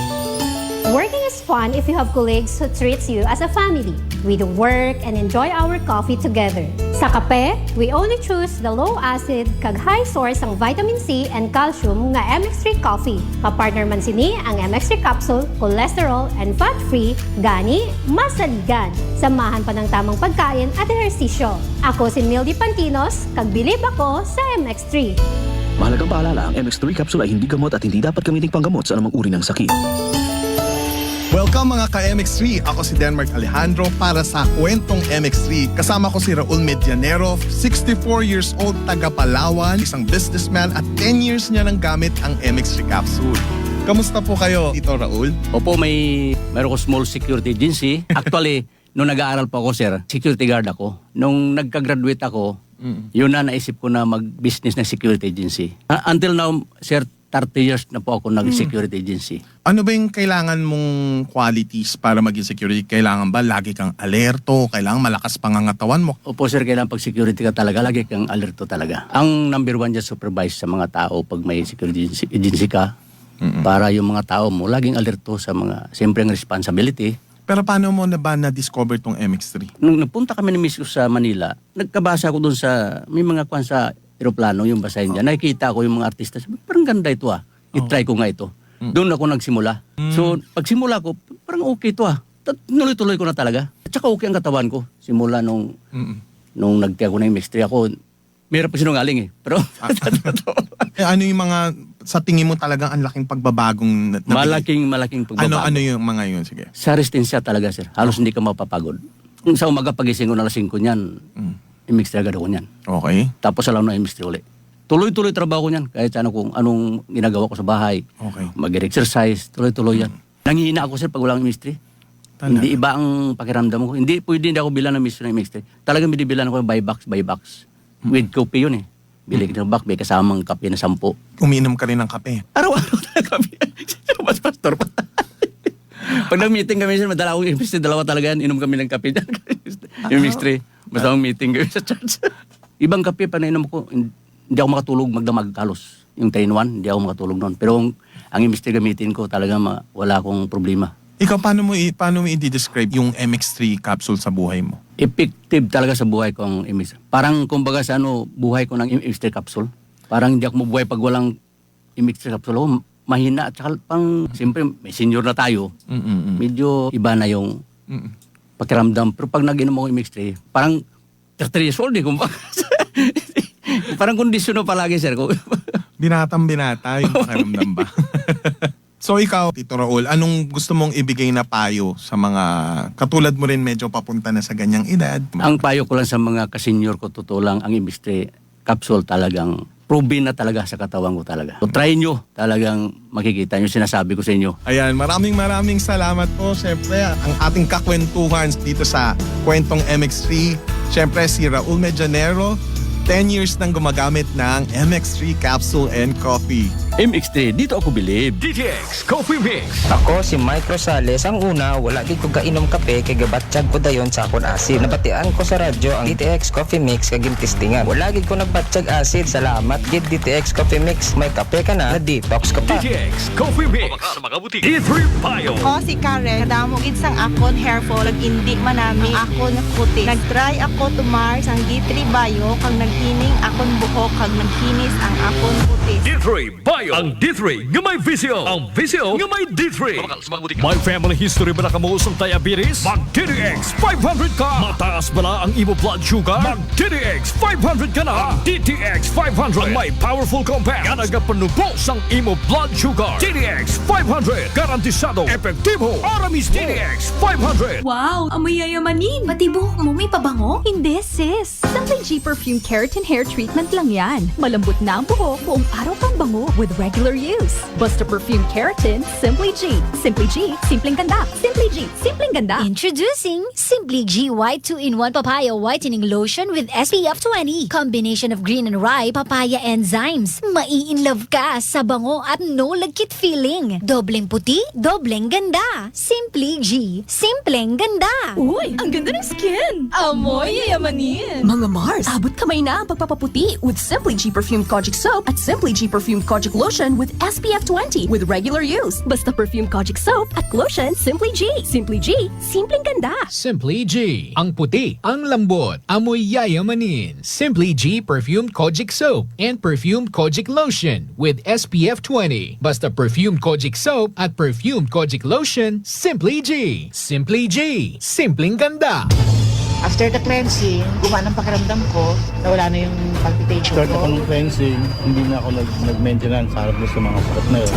S17: Working is fun if you have colleagues who treats you as a family. We do work and enjoy our coffee together. Sa kape, we only choose the low-acid kag high source ang vitamin C and calcium nga MX3 coffee. Kapartner man sini ang MX3 capsule, cholesterol and fat-free, gani masaligan. Samahan pa ng tamang pagkain at ehersisyo. Ako si Mildy Pantinos, kag bilib ako sa MX3.
S18: Mahalagang paalala, ang MX3 capsule ay hindi gamot at hindi dapat gamiting panggamot sa anumang uri ng sakit.
S19: Welcome mga ka-MX3! Ako si Denmark Alejandro para sa Kwentong MX3. Kasama ko si Raul Medianero, 64 years old, taga Palawan, isang businessman at 10 years niya nang gamit ang MX3 capsule. Kamusta po kayo, Tito Raul?
S20: Opo, mayroon ko small security agency. Actually, nung nag-aaral pa ako, sir, security guard ako. Nung nagka-graduate ako, yun na naisip ko na mag-business na security agency. Until now, sir, 30 years na po ako nag-security agency.
S19: Ano ba yung kailangan mong qualities para maging security? Kailangan ba lagi kang alerto? Kailangan malakas pangangatawan mo?
S20: Opo sir, kailangan pag security ka talaga, lagi kang alerto talaga. Ang number one dyan, supervise sa mga tao pag may security agency ka. Para yung mga tao mo, laging alerto sa mga, siyempre ang responsibility.
S19: Pero paano mo na ba na-discover tong MX3?
S20: Nung nagpunta kami ni Miss sa Manila, nagkabasa ko dun sa, may mga kwan sa aeroplano, yung basahin dyan. Nakikita ko yung mga artista. Parang ganda ito I-try ko nga ito. Doon ako nagsimula. So, pagsimula ko, parang okay ito Nuloy-tuloy ko na talaga. At saka okay ang katawan ko. Simula nung nagtiya ko na yung MX3 ako, mayroon pa sinungaling Pero,
S19: ano yung mga, sa tingin mo talagang ang laking pagbabagong
S20: malaking pagbabago.
S19: Ano yung mga yun? Sige.
S20: Sa resistensya talaga, sir. Halos hindi ka mapapagod. Sa umaga, pagising ko na 5 niyan, MX3 agad ako niyan.
S19: Okay.
S20: Tapos alam na MX3 ulit. Tuloy-tuloy trabaho ko niyan. Kahit kung anong ginagawa ko sa bahay.
S19: Okay.
S20: Mag-exercise, tuloy-tuloy yan. Nangihina ako sir pag walang MX3. Hindi iba ang pakiramdam ko. Hindi ako bilan ng MX3. Talagang binibilan ko by box. With coffee yun Bili ka ng box, may kasamang kape na 10.
S19: Umiinom ka rin ng kape?
S20: Araw-araw talaga kape. Mas pastor pa. Pag nag-meeting kami sir, madala akong MX3, dalawa talaga yan. Inom kami ng kape dyan. MX3. Basta akong meeting kami sa church. Ibang kape pa nainom ko, hindi ako makatulog magdamag halos. Yung 3-in-1, hindi ako makatulog noon. Pero ang MX3 gamitin ko, talaga wala akong problema.
S19: Ikaw, paano mo i-describe yung MX3 capsule sa buhay mo?
S20: Effective talaga sa buhay ko ang MX3. Parang kumbaga sa buhay ko ng MX3 capsule. Parang hindi ako mabuhay pag walang MX3 capsule. Ako, mahina. At saka siyempre, may senior na tayo. Medyo iba na yung pakiramdam. Pero pag nag-inom ako MX3, parang 30 years old kumbaga. Parang kondisyon na palagi, sir.
S19: Binatang-binata yung pakiramdam ba? So ikaw, Tito Raul, anong gusto mong ibigay na payo sa mga katulad mo rin medyo papunta na sa ganyang edad?
S20: Ang payo ko lang sa mga kasenyor ko, totoo lang, ang MX3 capsule talagang proven na talaga sa katawan ko talaga. So try nyo, talagang makikita nyo, sinasabi ko sa inyo.
S19: Ayan, maraming salamat po. Siyempre, ang ating kakwentuhan dito sa Kwentong MX3. Siyempre, si Raul Medianero, 10 years nang gumagamit ng MX3 capsule and coffee.
S20: MX3, dito ako bilib.
S2: DTX Coffee Mix.
S15: Ako si Mike Rosales. Ang una, wala di ko kainom kape kay gabatsyag ko dayon sa akon acid. Nabatian ko sa radyo ang DTX Coffee Mix kag testingan. Wala gid ko nagbatsyag acid. Salamat gid DTX Coffee Mix. May kape ka na detox ka pa.
S2: DTX Coffee Mix. Sa mga butik. D3 Bio.
S21: Ako si Karen. Kadamo gid sang akon hair fall ag indi manami akon kutis. Nagtry ako tumar sang D3 Bio kag naghining akon buhok kag nagkinis ang akon kutis.
S2: D3 Bio. maayo ang D3 nga may VCO. Ang VCO nga may D3. May family history ba na kamo sa diabetes? Mag DTX 500 ka. Mataas ba na ang imo blood sugar? Mag DTX 500 ka na. Ang DTX 500 ang may powerful compounds nga nagapanubos ang imo blood sugar. DTX 500 garantisado epektibo. Aramis DTX 500.
S11: Wow, amoy yayamanin. Pati buhok mo may pabango? Hindi, sis. Simply G Perfume Keratin Hair Treatment lang yan. Malambot na ang buhok, buong araw kang bango with regular use. Basta Perfume Keratin, Simply G. Simply G, simpleng ganda. Simply G, simpleng ganda.
S13: Introducing Simply G White 2-in-1 Papaya Whitening Lotion with SPF 20. Combination of green and rye papaya enzymes. Mai-in-love ka sa bango at no lagkit feeling. Dobleng puti, dobleng ganda. Simply G, simpleng ganda.
S4: Uy, ang ganda ng skin! Amoy yayamanin!
S3: Mga Mars, abot kamay na ang pagpapaputi with Simply G Perfumed Kojic Soap at Simply G Perfumed Kojic Lotion with SPF 20 with regular use. Basta Perfumed Kojic Soap at Lotion, Simply G. Simply G, simpleng ganda.
S12: Simply G. Ang puti, ang lambot, amoy yayamanin. Simply G Perfumed Kojic Soap and Perfumed Kojic Lotion with SPF 20. Basta Perfumed Kojic Soap at Perfumed Kojic Lotion, Simply G. Simply G. Simpleng ganda.
S22: After the cleansing, gumana ang pakiramdam ko, nawala na yung palpitation
S23: Start
S22: ko.
S23: ako ng cleansing, hindi na ako nag-maintenance harap sa mga sukat na yun.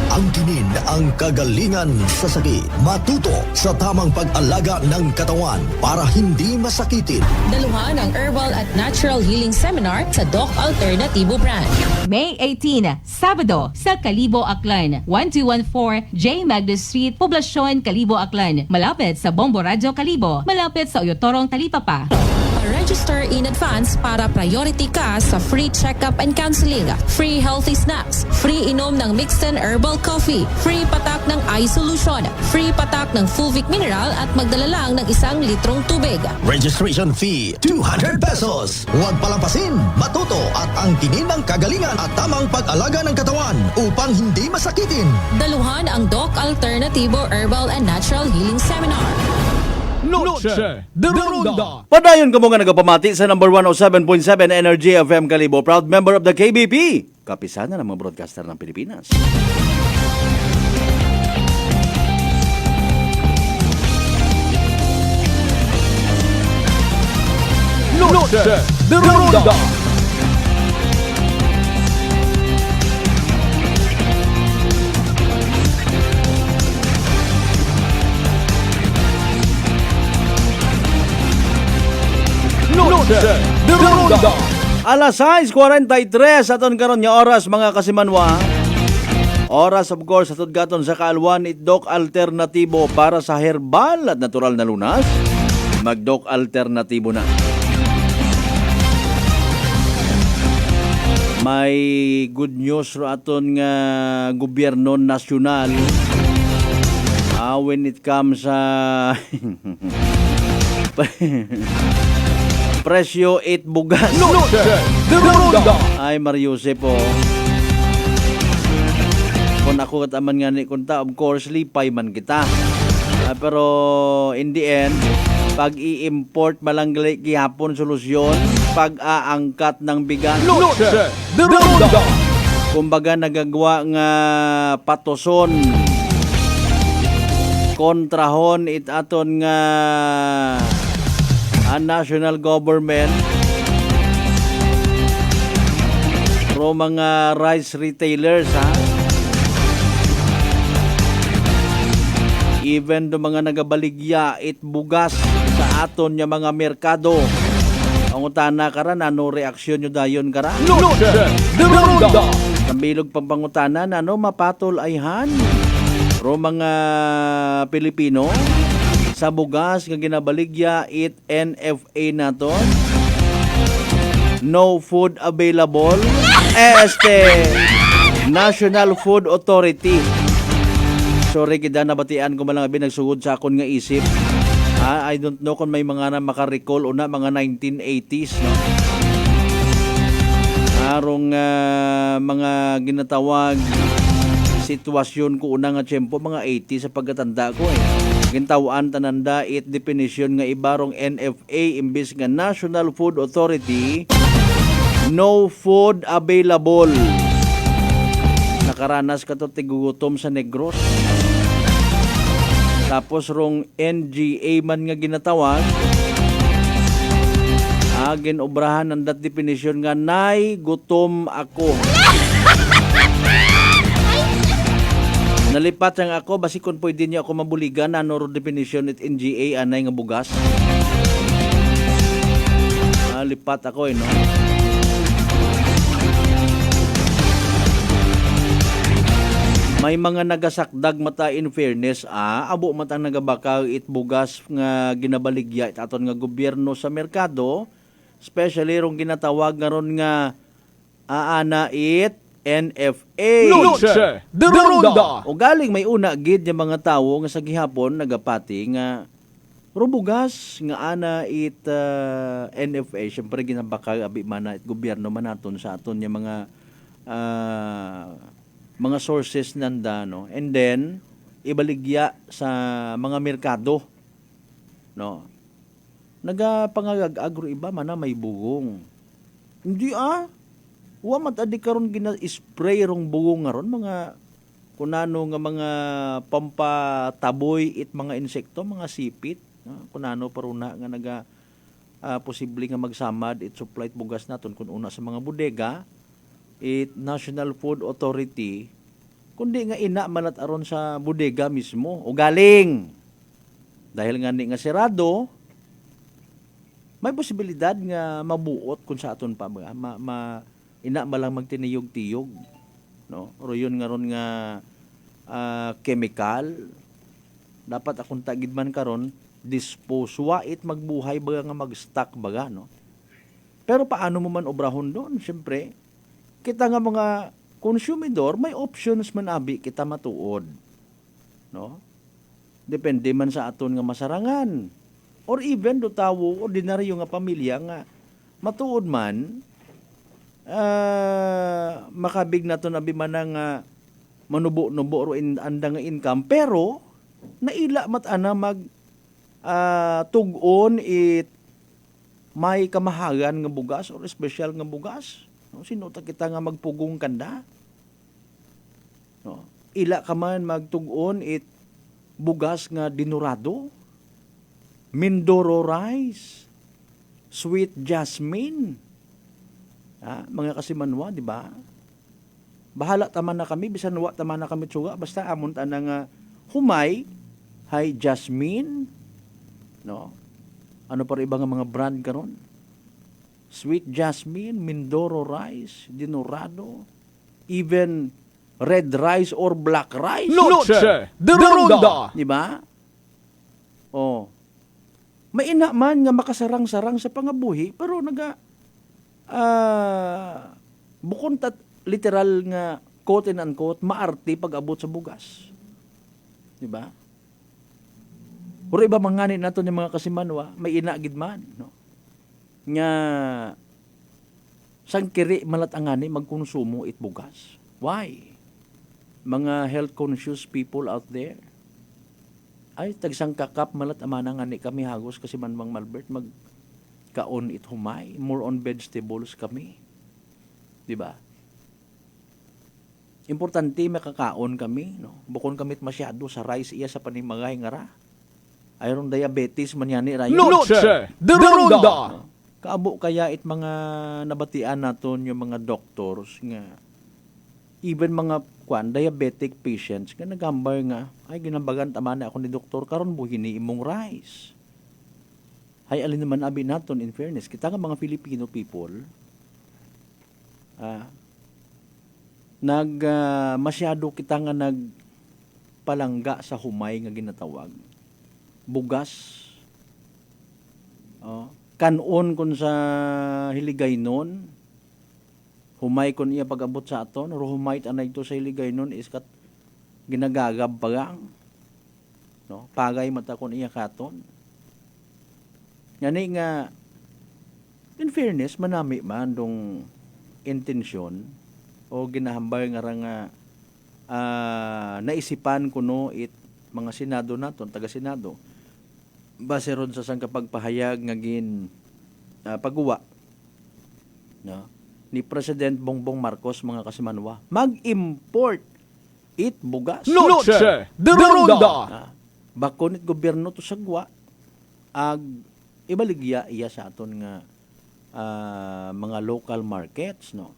S7: Ang tinin ang kagalingan sa sakit. Matuto sa tamang pag-alaga ng katawan para hindi masakitin.
S24: Daluhan ang Herbal at Natural Healing Seminar sa Doc Alternativo Brand.
S25: May 18, Sabado, sa Kalibo, Aklan. 1214 J. Magnus Street, Poblasyon, Kalibo, Aklan. Malapit sa Bombo Radyo, Kalibo. Malapit sa Oyotorong, Talipapa.
S24: Register in advance para priority ka sa free check-up and counseling, free healthy snacks, free inom ng mixed and herbal coffee, free patak ng eye solution, free patak ng Fulvic Mineral at magdala lang ng 1 litrong tubig.
S7: Registration fee, 200 pesos. Huwag palampasin, matuto at ang tinin ng kagalingan at tamang pag-alaga ng katawan upang hindi masakitin.
S24: Daluhan ang Doc Alternativo Herbal and Natural Healing Seminar.
S2: Noche de Ronda.
S6: Padayon ka mo nga nagapamati sa number 107.7 Energy FM Kalibo. Proud member of the KBP. Kapisana ng mga broadcaster ng Pilipinas.
S2: Noche de Ronda. Noche de Ronda.
S6: Alas 6:43 aton karon nga oras mga kasimanwa. Oras of course aton gaton sa kaalwan Doc Alternatibo para sa herbal at natural na lunas. Mag-Doc Alternatibo na. May good news ro aton nga gobyerno nasyonal. When it comes sa presyo 8 bugas.
S2: Noche de Ronda.
S6: Ay Mariuse po. Kung ako kataman nga ni kunta, of course, lipay man kita. Pero in the end, pag i-import malanggali gihapon solusyon, pag-aangkat ng bigas.
S2: Noche de Ronda.
S6: Kumbaga nagagawa nga patoson, kontrahon it aton nga ang national government pro mga rice retailers ha. Even do mga nagabaligya it bugas sa aton nga mga merkado. Ang utana karan ano reaksyon nyo dayon kara?
S2: Noche de Ronda.
S6: Kambilog pambangutanan ano mapatol ayhan pro mga Pilipino sa bugas nga ginabaligya it NFA naton. No food available. National Food Authority. Sorry kita nabatian ko malang abi nagsugod sa akon nga isip. I don't know kung may mga na maka-recall o na mga 1980s no. Arong mga ginatawag sitwasyon ko una nga tiyempo mga 80 sa pagkatanda ko Gintawaan tananda it definition nga ibarong NFA imbis nga National Food Authority. No food available. nakaranas ka to tigugutom sa Negros. Tapos rong NGA man nga ginatawag, ginobrahan ang that definition nga nay gutom ako. Nalipat ang ako basikon pwede niya ako mabuligan ano ro definition it NGA anay nga bugas. Lipat ako no. May mga nagasakdag mata in fairness abo mata nagabakaw it bugas nga ginabaligya it aton nga gobyerno sa merkado, especially rong ginatawag nga ron nga aana it NFA.
S2: Noche de Ronda.
S6: O galing may una gid yung mga tawo nga sa gihapon nagapati nga rubugas nga ana it NFA. Syempre ginabakaw abi man it gobyerno man naton sa aton yung mga sources nanda no, and then ibaligya sa mga merkado no. Nagapangagag-agro iba man may bugong. Hindi wa matadi karon gina-spray rong bugong nga ron mga kunano nga mga pampataboy it mga insekto, mga sipit, kunano paruna nga naga posible nga magsamad it supply bugas naton kun una sa mga bodega it National Food Authority, kundi nga ina manat aron sa bodega mismo o galing dahil nga ni nga sirado, may posibilidad nga mabuot kung sa aton pa ina malang magtiniyog-tiyog no, ro yun nga ron nga chemical dapat akong tagid man karon dispose wa it magbuhay baga nga mag-stock baga no. Pero paano mo man obrahon doon? Siyempre kita nga mga konsumidor, may options man abi kita matuod. No? Depende man sa aton nga masarangan. Or even do tawo, ordinaryo nga pamilya nga matuod man, makabig na to na bimanang manubo-nubo o anda nga income, pero naila matana mag tugon it may kamahagan nga bugas or special nga bugas. No, sino ta kita nga magpugong kanda? No, ila ka man magtugon it bugas nga dinurado, Mindoro rice, sweet jasmine. Mga kasimanwa, di ba? Bahala taman na kami, bisan wa taman na kami tsuga, basta amon ta nga humay, hay jasmine, no? Ano pa iba nga mga brand karon? Sweet jasmine, Mindoro rice, dinurado, even red rice or black rice.
S2: Noche de Ronda.
S6: Di ba? Oh. May ina man nga makasarang-sarang sa pangabuhi, pero bukod literal nga quote and unquote, maarte pag-abot sa bugas. Di ba? Pero iba manganin nato ng mga kasimanwa, may inagid man, no? Nga sangkiri malatangani magkonsumo it bugas. Why? Mga health conscious people out there, ay tagsang kakap malat amana nga ni kami hagos kasi man Mang Malbert magkaon it humay, more on vegetables kami. Di ba? Importante makakaon kami, no? Bukon kamit masyado sa rice iya sa panimagay nga ra. Ayron diabetes man yan ni rayo.
S2: Noche de Ronda.
S6: Kaabo kaya it mga nabatian naton yung mga doctors nga even mga diabetic patients nga nagambay nga ay ginambagan tama na ako ni doktor karon buhi ni imong rice. Hay alin naman abi naton in fairness kita nga mga Filipino people masyado kita nga nagpalangga sa humay nga ginatawag bugas. Kanon kun sa hiligaynon, humay kun iya pag-abot sa aton, or humay anay to sa hiligaynon is kat ginagagab pagang. No? Pagay mata kun iya katon. Yani nga, in fairness, manami man dong intensyon o ginahambay nga nga naisipan kuno it mga senado naton, taga-senado, base ron sa sang kapagpahayag nga gin pagguwa, no? ni President Bongbong Marcos, mga kasimanwa, mag-import it bugas.
S2: Noche de Ronda.
S6: Bakon it gobyerno to sagwa ag ibaligya iya sa aton nga mga local markets, no.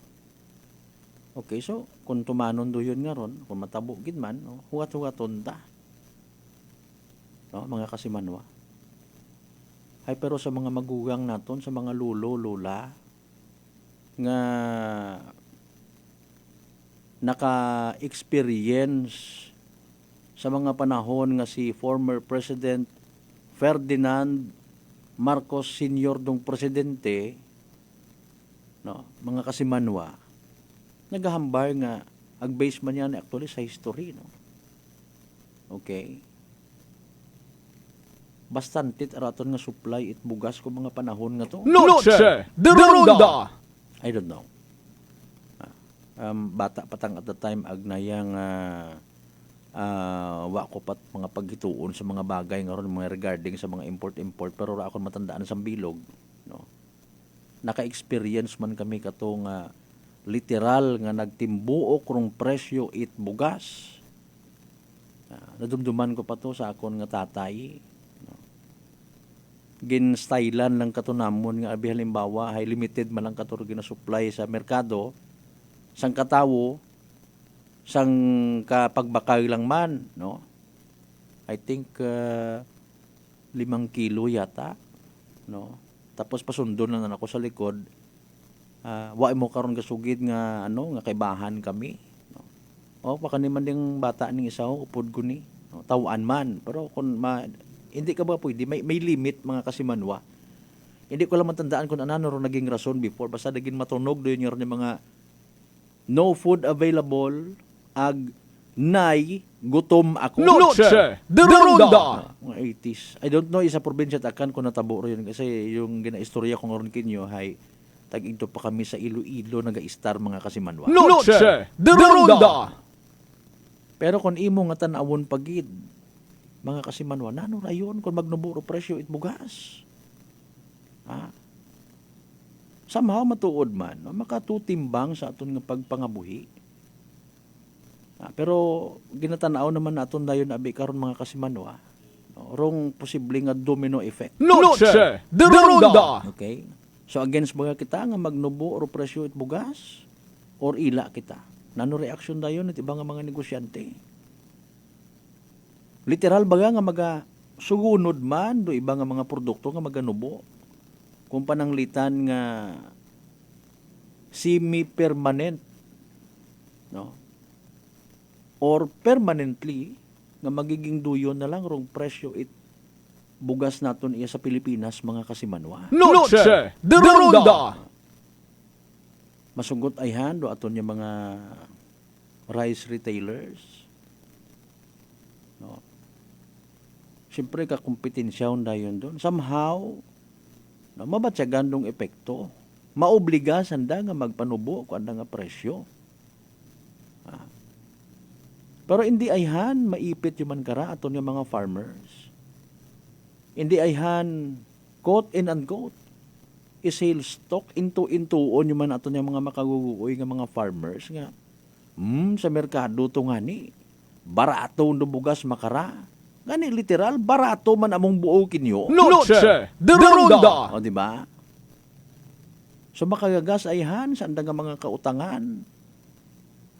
S6: Okay, so kung tumanon do yun nga ron, kung matabo gid man, no, huwat-huwaton ta. No, mga kasimanwa. Ay pero sa mga magugang naton, sa mga lolo, lola nga naka-experience sa mga panahon nga si former President Ferdinand Marcos Sr. dong presidente, no, mga kasimanwa, nagahambar nga ag-base man yan actually sa history, no. Okay. Bastantit araton nga supply it bugas ko mga panahon nga to.
S2: Noche de Ronda.
S6: I don't know. Bata patang at the time agnayang wa ko pat mga paghituon sa mga bagay nga ron, mga regarding sa mga import pero ra akon matandaan sa bilog, no. Naka-experience man kami katong literal nga nagtimbuok rong presyo it bugas. Nadumduman ko pa to sa akon nga tatay, no. Ginstylan lang katunamon nga abi halimbawa hay limited man lang katur ginasupply sa merkado sang katawo sang kapagbakay lang man, no. I think 5 kilo yata, no. Tapos pasundo na ako sa likod. Wa mo karon gasugid nga nga kaibahan kami, no. Baka naman ding bata ning isa upod ko ni, no, tawaan man, pero kun hindi ka ba pwede may limit, mga kasimanwa. Hindi ko lang matandaan kung ano ron naging rason before, basta naging matunog doon yung mga no food available ag nay gutom ako.
S2: Noche de Ronda.
S6: Mga 80s. I don't know isa probinsya takan kung natabo rin kasi yung ginaistorya ko ngayon kinyo hay tag-ito pa kami sa Iloilo naga-star, mga kasimanwa.
S2: Noche de Ronda.
S6: Pero kung imo nga tanawon pagid, mga kasimanwa, nano rayon kung magnuburo presyo it bugas. Somehow matuod man, no? Makatutimbang sa aton nga pagpangabuhi. Pero ginatanaw naman naton dayon abi karon, mga kasimanwa, no? Rong posible nga domino effect.
S2: Noche de Ronda.
S6: Okay? So against mga kita nga magnubo o presyo it bugas or ila kita. Nano reaksyon dayon at ibang mga negosyante. Literal baga nga sugunod man do ibang mga produkto nga maganubo. Kung pananglitan nga semi-permanent, no? Or permanently nga magiging duyon na lang rong presyo it bugas naton iya sa Pilipinas, mga kasimanwa.
S2: Noche de Ronda.
S6: Masugot ay do aton yung mga rice retailers, no. Siyempre kakompetensyaon dayon doon. Somehow no, mabatyagan dong epekto. Maobliga sanda nga magpanubo kung anda nga presyo. Pero hindi ayhan maipit yung man kara aton yung mga farmers. Hindi ayhan quote and unquote i-sale stock into on yung man aton yung mga makaguguoy nga mga farmers nga sa merkado to nga ni barato no bugas makara. Gani literal barato man among buo kinyo.
S2: Noche de Ronda.
S6: O di ba? So makagagas ayhan sa andang mga kautangan.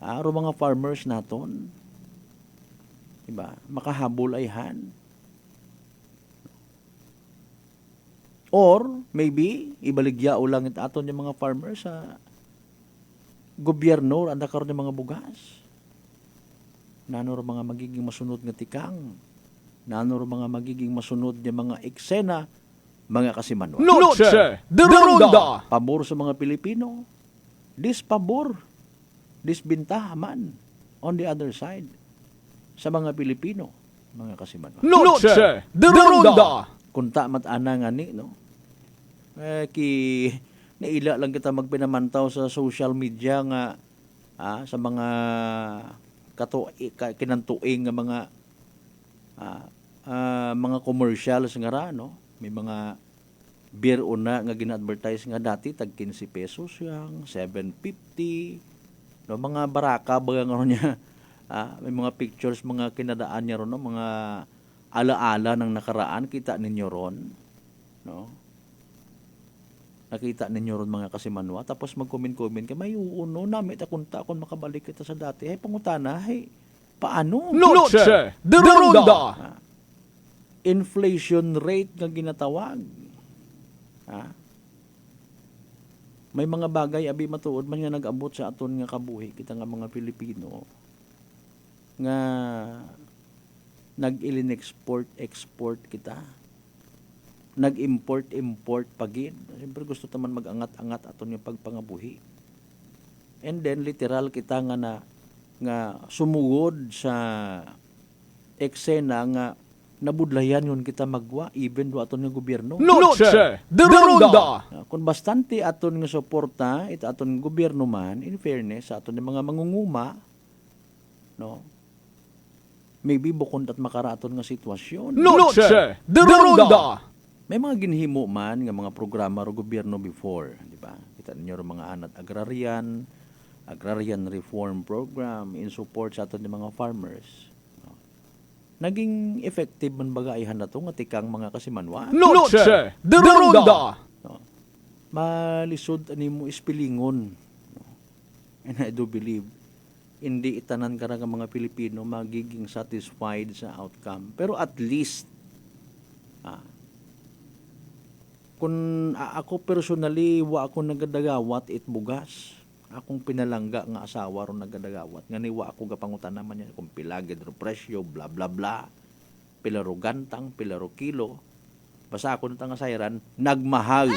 S6: Aro mga farmers naton. Diba? Makahabol ayhan. Or maybe ibaligya o lang aton yung mga farmers sa gobyerno anda karon yung mga bugas. Nano mga magiging masunod nga tikang. Nano mga magiging masunod nga mga eksena, mga kasimanwa.
S2: Noche de Ronda.
S6: Pabor sa mga Pilipino. Dispabor. Disbintaha man. On the other side. Sa mga Pilipino, mga kasimanwa.
S2: Noche de Ronda.
S6: Kunta matana nga ni, no? Naila lang kita magpinamantaw sa social media nga sa mga kinantuing nga mga commercials nga ra, no? May mga beer una nga gina-advertise nga dati tag 15 pesos yang 750 no mga baraka baga nga niya may mga pictures mga kinadaan niya ron no mga alaala ng nakaraan kita ninyo ron no nakita ninyo ron mga kasimanwa tapos mag-comment kay may uuno namin takunta kon makabalik kita sa dati ay pangutana ay paano
S2: Noche de Ronda.
S6: Inflation rate nga ginatawag. May mga bagay abi matuod man nga nag-abot sa aton nga kabuhi kita nga mga Pilipino nga nag-export kita. Nag-import pagid. Siyempre gusto taman mag-angat-angat aton nga pagpangabuhi. And then literal kita nga sumugod sa eksena nga nabudlayan yun kita magwa even do aton nga gobyerno.
S2: Noche de Ronda.
S6: Kung bastante aton nga suporta ito aton nga gobyerno man in fairness sa aton nga mga mangunguma no maybe bukod at makaraton nga sitwasyon.
S2: Noche de Ronda.
S6: May mga ginhimo man nga mga programa ro gobyerno before, di ba? Kita ninyo ro mga anat agrarian reform program in support sa aton mga farmers. Naging effective man bagaihan na to nga tikang mga kasimanwa.
S2: Noche de Ronda.
S6: Malisod animo ispilingon. And I do believe hindi itanan ka nga mga Pilipino magiging satisfied sa outcome. Pero at least kung ako personally wa ako nagadagawat it bugas. Akong pinalangga nga asawa ron nagadagawat. Nga niwa ako gapangutan naman niya kung pilagid ro presyo, bla bla bla. Pila ro gantang, pila ro kilo. Basta ako nang sayran, nagmahal.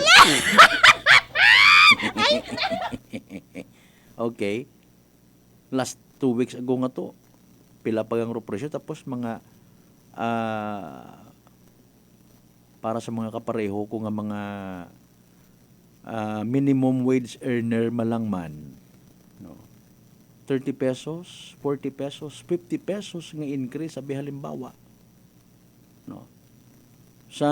S6: Okay. Last 2 weeks ago nga to. Pila pa gang ro presyo tapos mga para sa mga kapareho ko nga mga minimum wage earner malang man no 30 pesos, 40 pesos, 50 pesos nga increase sabi halimbawa no sa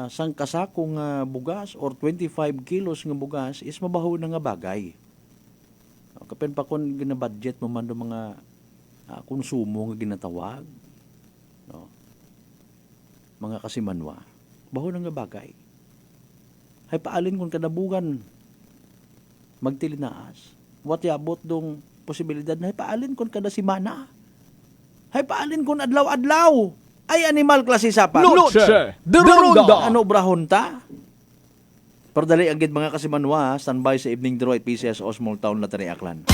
S6: sangkasako nga bugas or 25 kilos nga bugas is mabaho na nga bagay no, kapen pa kon ginabudget mo man do mga konsumo nga ginatawag no mga kasimanwa baho na nga bagay. Hay paalin kung kadabugan magtilinaas. What yabot dong posibilidad na hay paalin kung kada simana. Hay paalin kung adlaw-adlaw. Ay animal klase sapat.
S2: Noche de Ronda.
S6: Ano brahon ta? Pardali agad mga kasimanwa, standby sa evening draw at PCS o Small Town Lottery Aklan.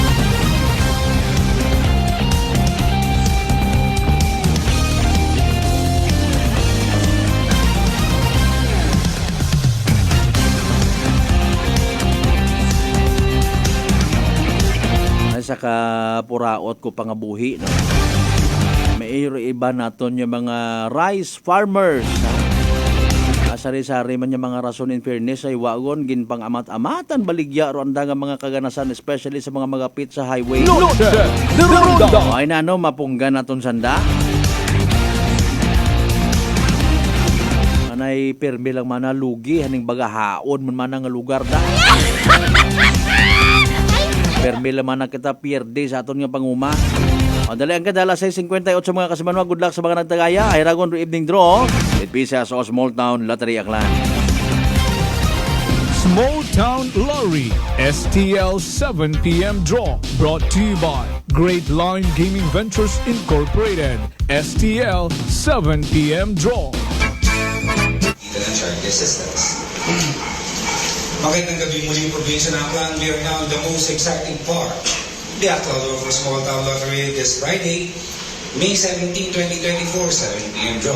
S6: Sa kapuraot ko pangabuhi no? May iba naton yung mga rice farmers sari-sari man yung mga rason in fairness ay wagon ginpang amat-amatan baligya ro anda nga mga kaganasan especially sa mga magapit sa highway. Ay nano mapunggan naton sanda anay permi lang mana lugi haning bagahaon man mana nga lugar da permi laman na kita pierde sa aton nga panguma. O dali ang kadala 6:58 mga kasimanwa. Good luck sa mga nagtagaya. Ay ragon evening draw. It Pisa sa Small Town Lottery Aklan.
S2: Small Town Lottery STL 7 p.m. draw brought to you by Great Line Gaming Ventures Incorporated. STL 7 p.m. draw.
S1: Internet assistance. Magandang gabi muli probinsya ng Aklan. We are now in the most exciting part. The Aklan for Small Town Lottery this Friday, May 17, 2024, 7 p.m. draw.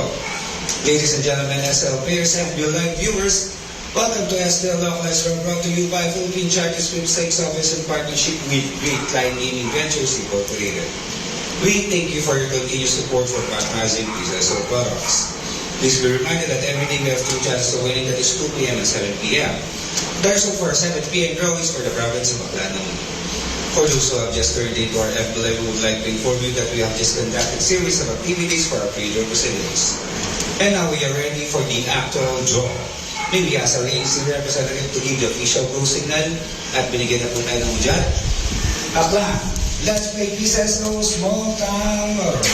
S1: Ladies and gentlemen, SL players and your live viewers, welcome to STL Locals, brought to you by Philippine Charity Sweepstakes Office in partnership with Great Line Gaming Ventures Incorporated. We thank you for your continued support for patronizing PSO products. Please be reminded that every day we have 2 chances of winning, that is 2 p.m. and 7 p.m. There's for 7 p.m. drawings for the province of Aklan. For those who have just turned into our FB Live, we would like to inform you that we have just conducted a series of activities for our pre-draw facilities. And now we are ready for the actual draw. Maybe as a si representative to give the official go signal at binigyan na po tayo ng dyan. Akla, let's play pieces no small town lottery.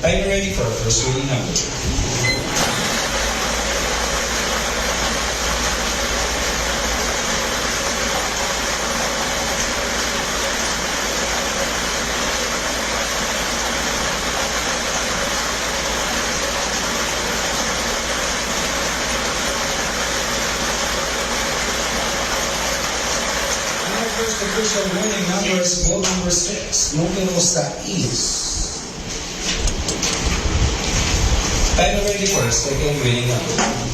S1: Are you ready for our first winning number? First official winning number is ball number 6, número 6. Time ready for our second winning number.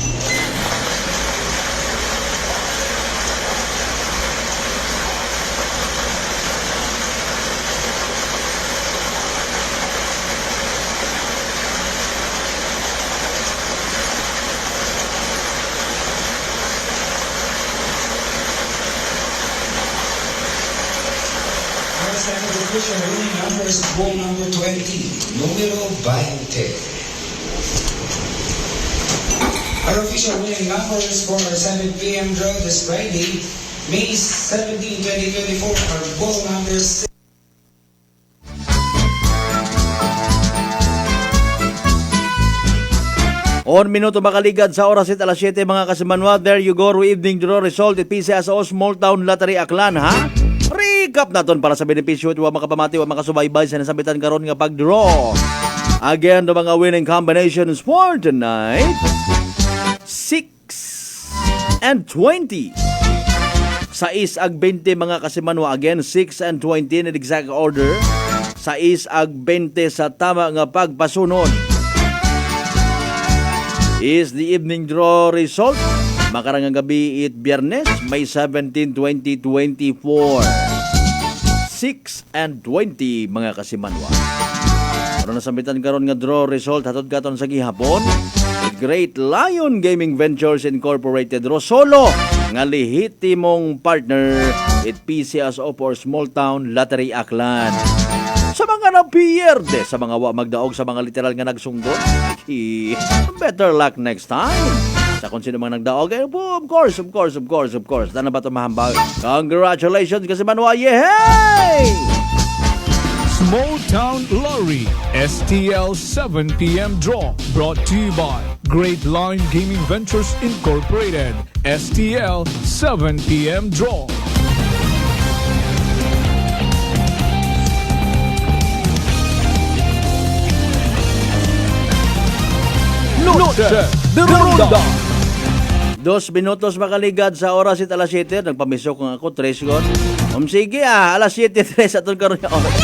S1: Our second official winning number is ball number 20, número 20. Our official winning numbers for our 7 p.m. draw this Friday, May 17, 2024, are ball number 6.
S6: On minuto makaligad sa oras at alas 7 mga kasimanwa. There you go, evening draw result at PCSO Small Town Lottery Aklan, ha? Recap naton para sa benepisyo at wa makapamati wa makasubaybay sa nasabitan karon nga pag-draw. Again, the mga winning combinations for tonight. 6 and 20. Sa ag 20 mga kasimanwa. Again, 6 and 20 in exact order. Sa ag 20 sa tama nga pagpasunod. Is the evening draw result. Makarangang gabi it Biyernes, May 17, 2024. 6 and 20 mga kasimanwa. Para nasambitan karon nga draw result hatod katon sa gihapon. Great Lion Gaming Ventures Incorporated Rosolo nga lehitimong partner it PCSO for Small Town Lottery Aklan. Sa mga napiyerde, sa mga wa magdaog, sa mga literal nga nagsunggol, better luck next time. Sa kung sino mga nagdaog, of course. Dana ba ito mahambag? Congratulations kasi manwa, yehey!
S2: Small Town Lottery STL 7 p.m. draw brought to you by Great Lion Gaming Ventures Incorporated. STL 7 p.m. draw. Noche de Ronda.
S6: 2 minutos makaligad sa oras at alas 7. Nagpamisok kung ako, 3 gon. Sige alas 7:03 atong karon nga oras.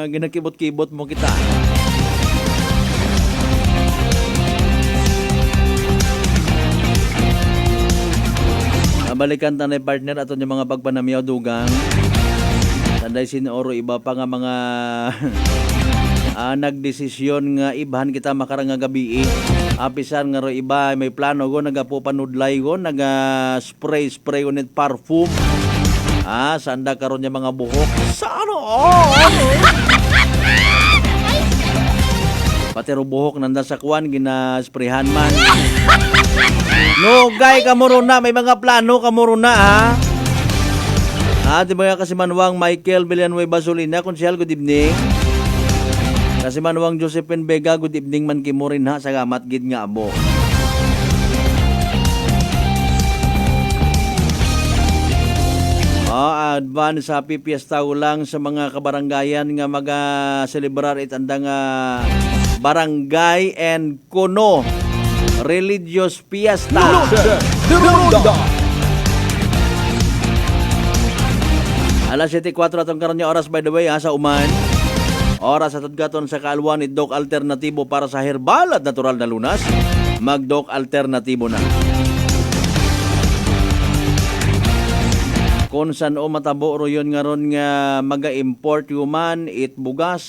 S6: Ginakibot-kibot mo kita. Balikan tanay partner aton yung mga pagpanamiyaw dugang. Tanday sinoro iba pa nga mga nagdesisyon nga ibhan kita makarang nga gabi. Apisan nga ro iba may plano go nagapo panudlay go spray go net parfum. Sanda karon niya mga buhok. Sa ano? Pati ro buhok nanda sa kuwan ginasprayhan man. No, gay kamuruna may mga plano kamuruna ha. Di ba kasi manwang Michael Villanueva Solina, Konsyal, good evening. Kasi manwang Josephine Vega, good evening man kimurin ha, salamat gid nga abo. Advance happy fiesta ulang sa mga kabaranggayan nga maga-celebrar itandang barangay and kuno religious fiesta. Alas 7:04 atong karon nga oras by the way sa uman. Oras atod gaton sa kaalwan ni Doc Alternatibo para sa herbal at natural na lunas. Mag-Doc Alternatibo na. Kung saan matabo ro yun nga ron nga maga-import human it bugas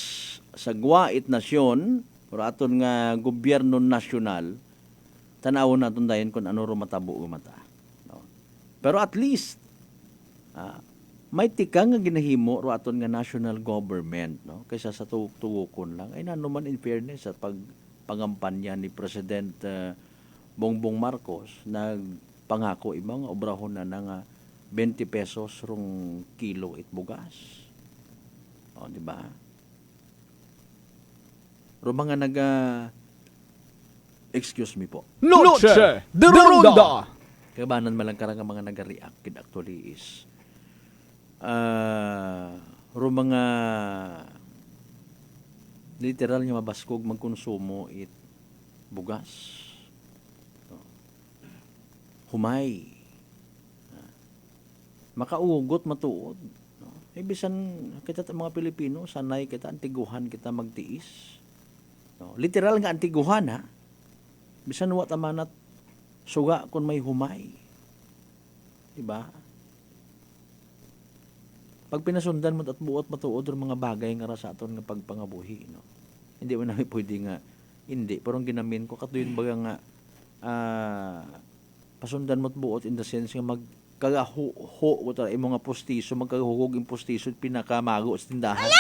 S6: sagwa it nasyon pero aton nga gobyerno nasyonal tanawon naton dayon kung ano ro matabo mata. No? Pero at least may tika nga ginahimo ro aton nga national government, no, kaysa sa tugukon lang ay nanuman in fairness sa pangampanya ni President Bongbong Marcos nagpangako ibang obrahon na nga 20 pesos rong kilo it bugas. O, di ba? Ro mga excuse me po.
S2: Noche de Ronda.
S6: Kabanan malang karang mga naga-react kid actually is ro mga literal nga mabaskog magkonsumo it bugas. Humay. Makaugot matuod. No? Bisan kita mga Pilipino, sanay kita, antiguhan kita magtiis. No? Literal nga antiguhan ha. Bisan wat amanat suga kung may humay. Diba? Pag pinasundan mo at buot matuod mga bagay nga sa aton nga pagpangabuhi, no? Hindi mo namin pwede nga hindi, pero ang ginamin ko katuyon baga nga pasundan mo at buot in the sense nga magkagaho ko tara imo nga postiso, magkagahugog yung postiso pinakamago sa tindahan. No?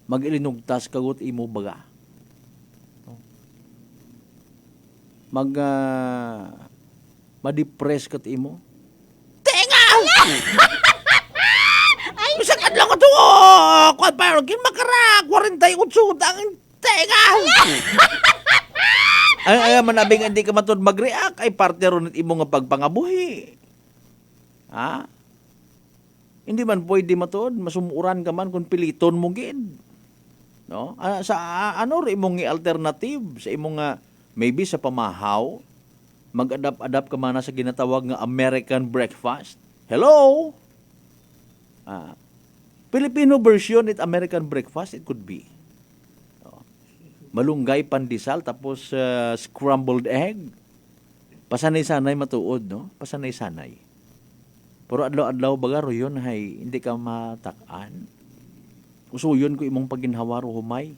S6: Mag-ilinugtas kagot imo baga. No? Ma-depress kat imo.
S5: Ay, bisa ka lang ito. Kung parang kinmakara, 48 ang tega.
S6: Ay manabing hindi ka matod mag-react ay parte ron imo nga pagpangabuhi. Ha? Hindi man pwede matod, masumuran ka man kung piliton mo gid. No? Sa ano ri imong alternative sa imong nga maybe sa pamahaw mag-adapt ka man sa ginatawag nga American breakfast. Hello? Filipino version it American breakfast, it could be. Malunggay pandesal tapos scrambled egg. Pasanay-sanay matuod, no? Pasanay-sanay. Pero adlaw-adlaw baga ro yun hay hindi ka matakan. Usuyon ko imong paginhawa ro humay.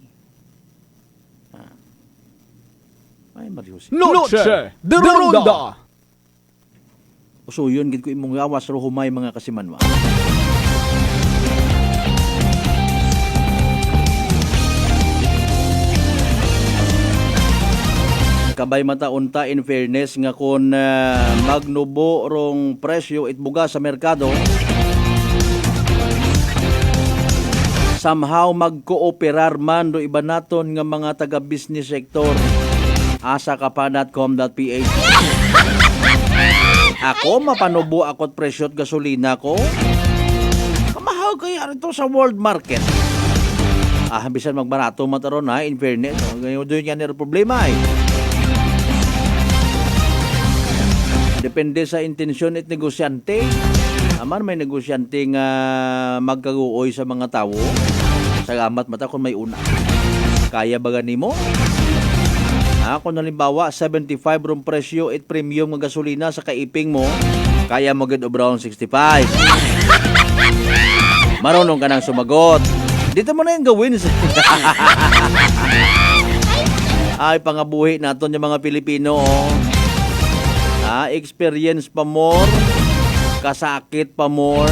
S6: Ay Marius.
S2: Noche de Ronda.
S6: Usuyon gid ko imong gawas ro humay mga kasimanwa. Kabay mataunta in fairness nga kung magnubo rong presyo it bugas sa merkado, somehow magkooperar man do iba naton nga mga taga-business sector. asakapa.com.ph. Ako mapanubo akot presyo at gasolina ko. Kamahal kaya rito sa world market. Bisan magbarato mataron ha, in fairness. Ngayon doon yan yung problema eh. Depende sa intensyon at negosyante. Aman may negosyante nga magkaguoy sa mga tao. Salamat mata kung may una. Kaya ba ganimo? Kung halimbawa 75 rong presyo at premium ng gasolina sa kaiping mo, kaya mo gid obra 65. Marunong ka nang sumagot. Dito mo na yung gawin. Ay, pangabuhi naton yung mga Pilipino. Experience pa more, kasakit pa more.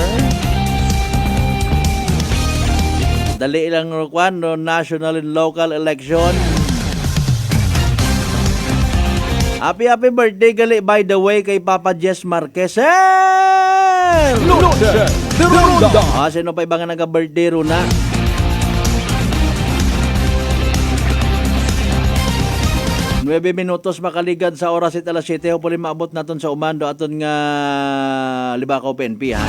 S6: Dali lang no national and local election. Happy birthday gali by the way kay Papa Jess Marquez.
S2: Noche de Ronda.
S6: Sino pa ibang nagka-birthday ro na? Nueve minutos makaligad sa oras at alas 7. Hopefully maabot naton sa umando aton nga Libakaw PNP ha.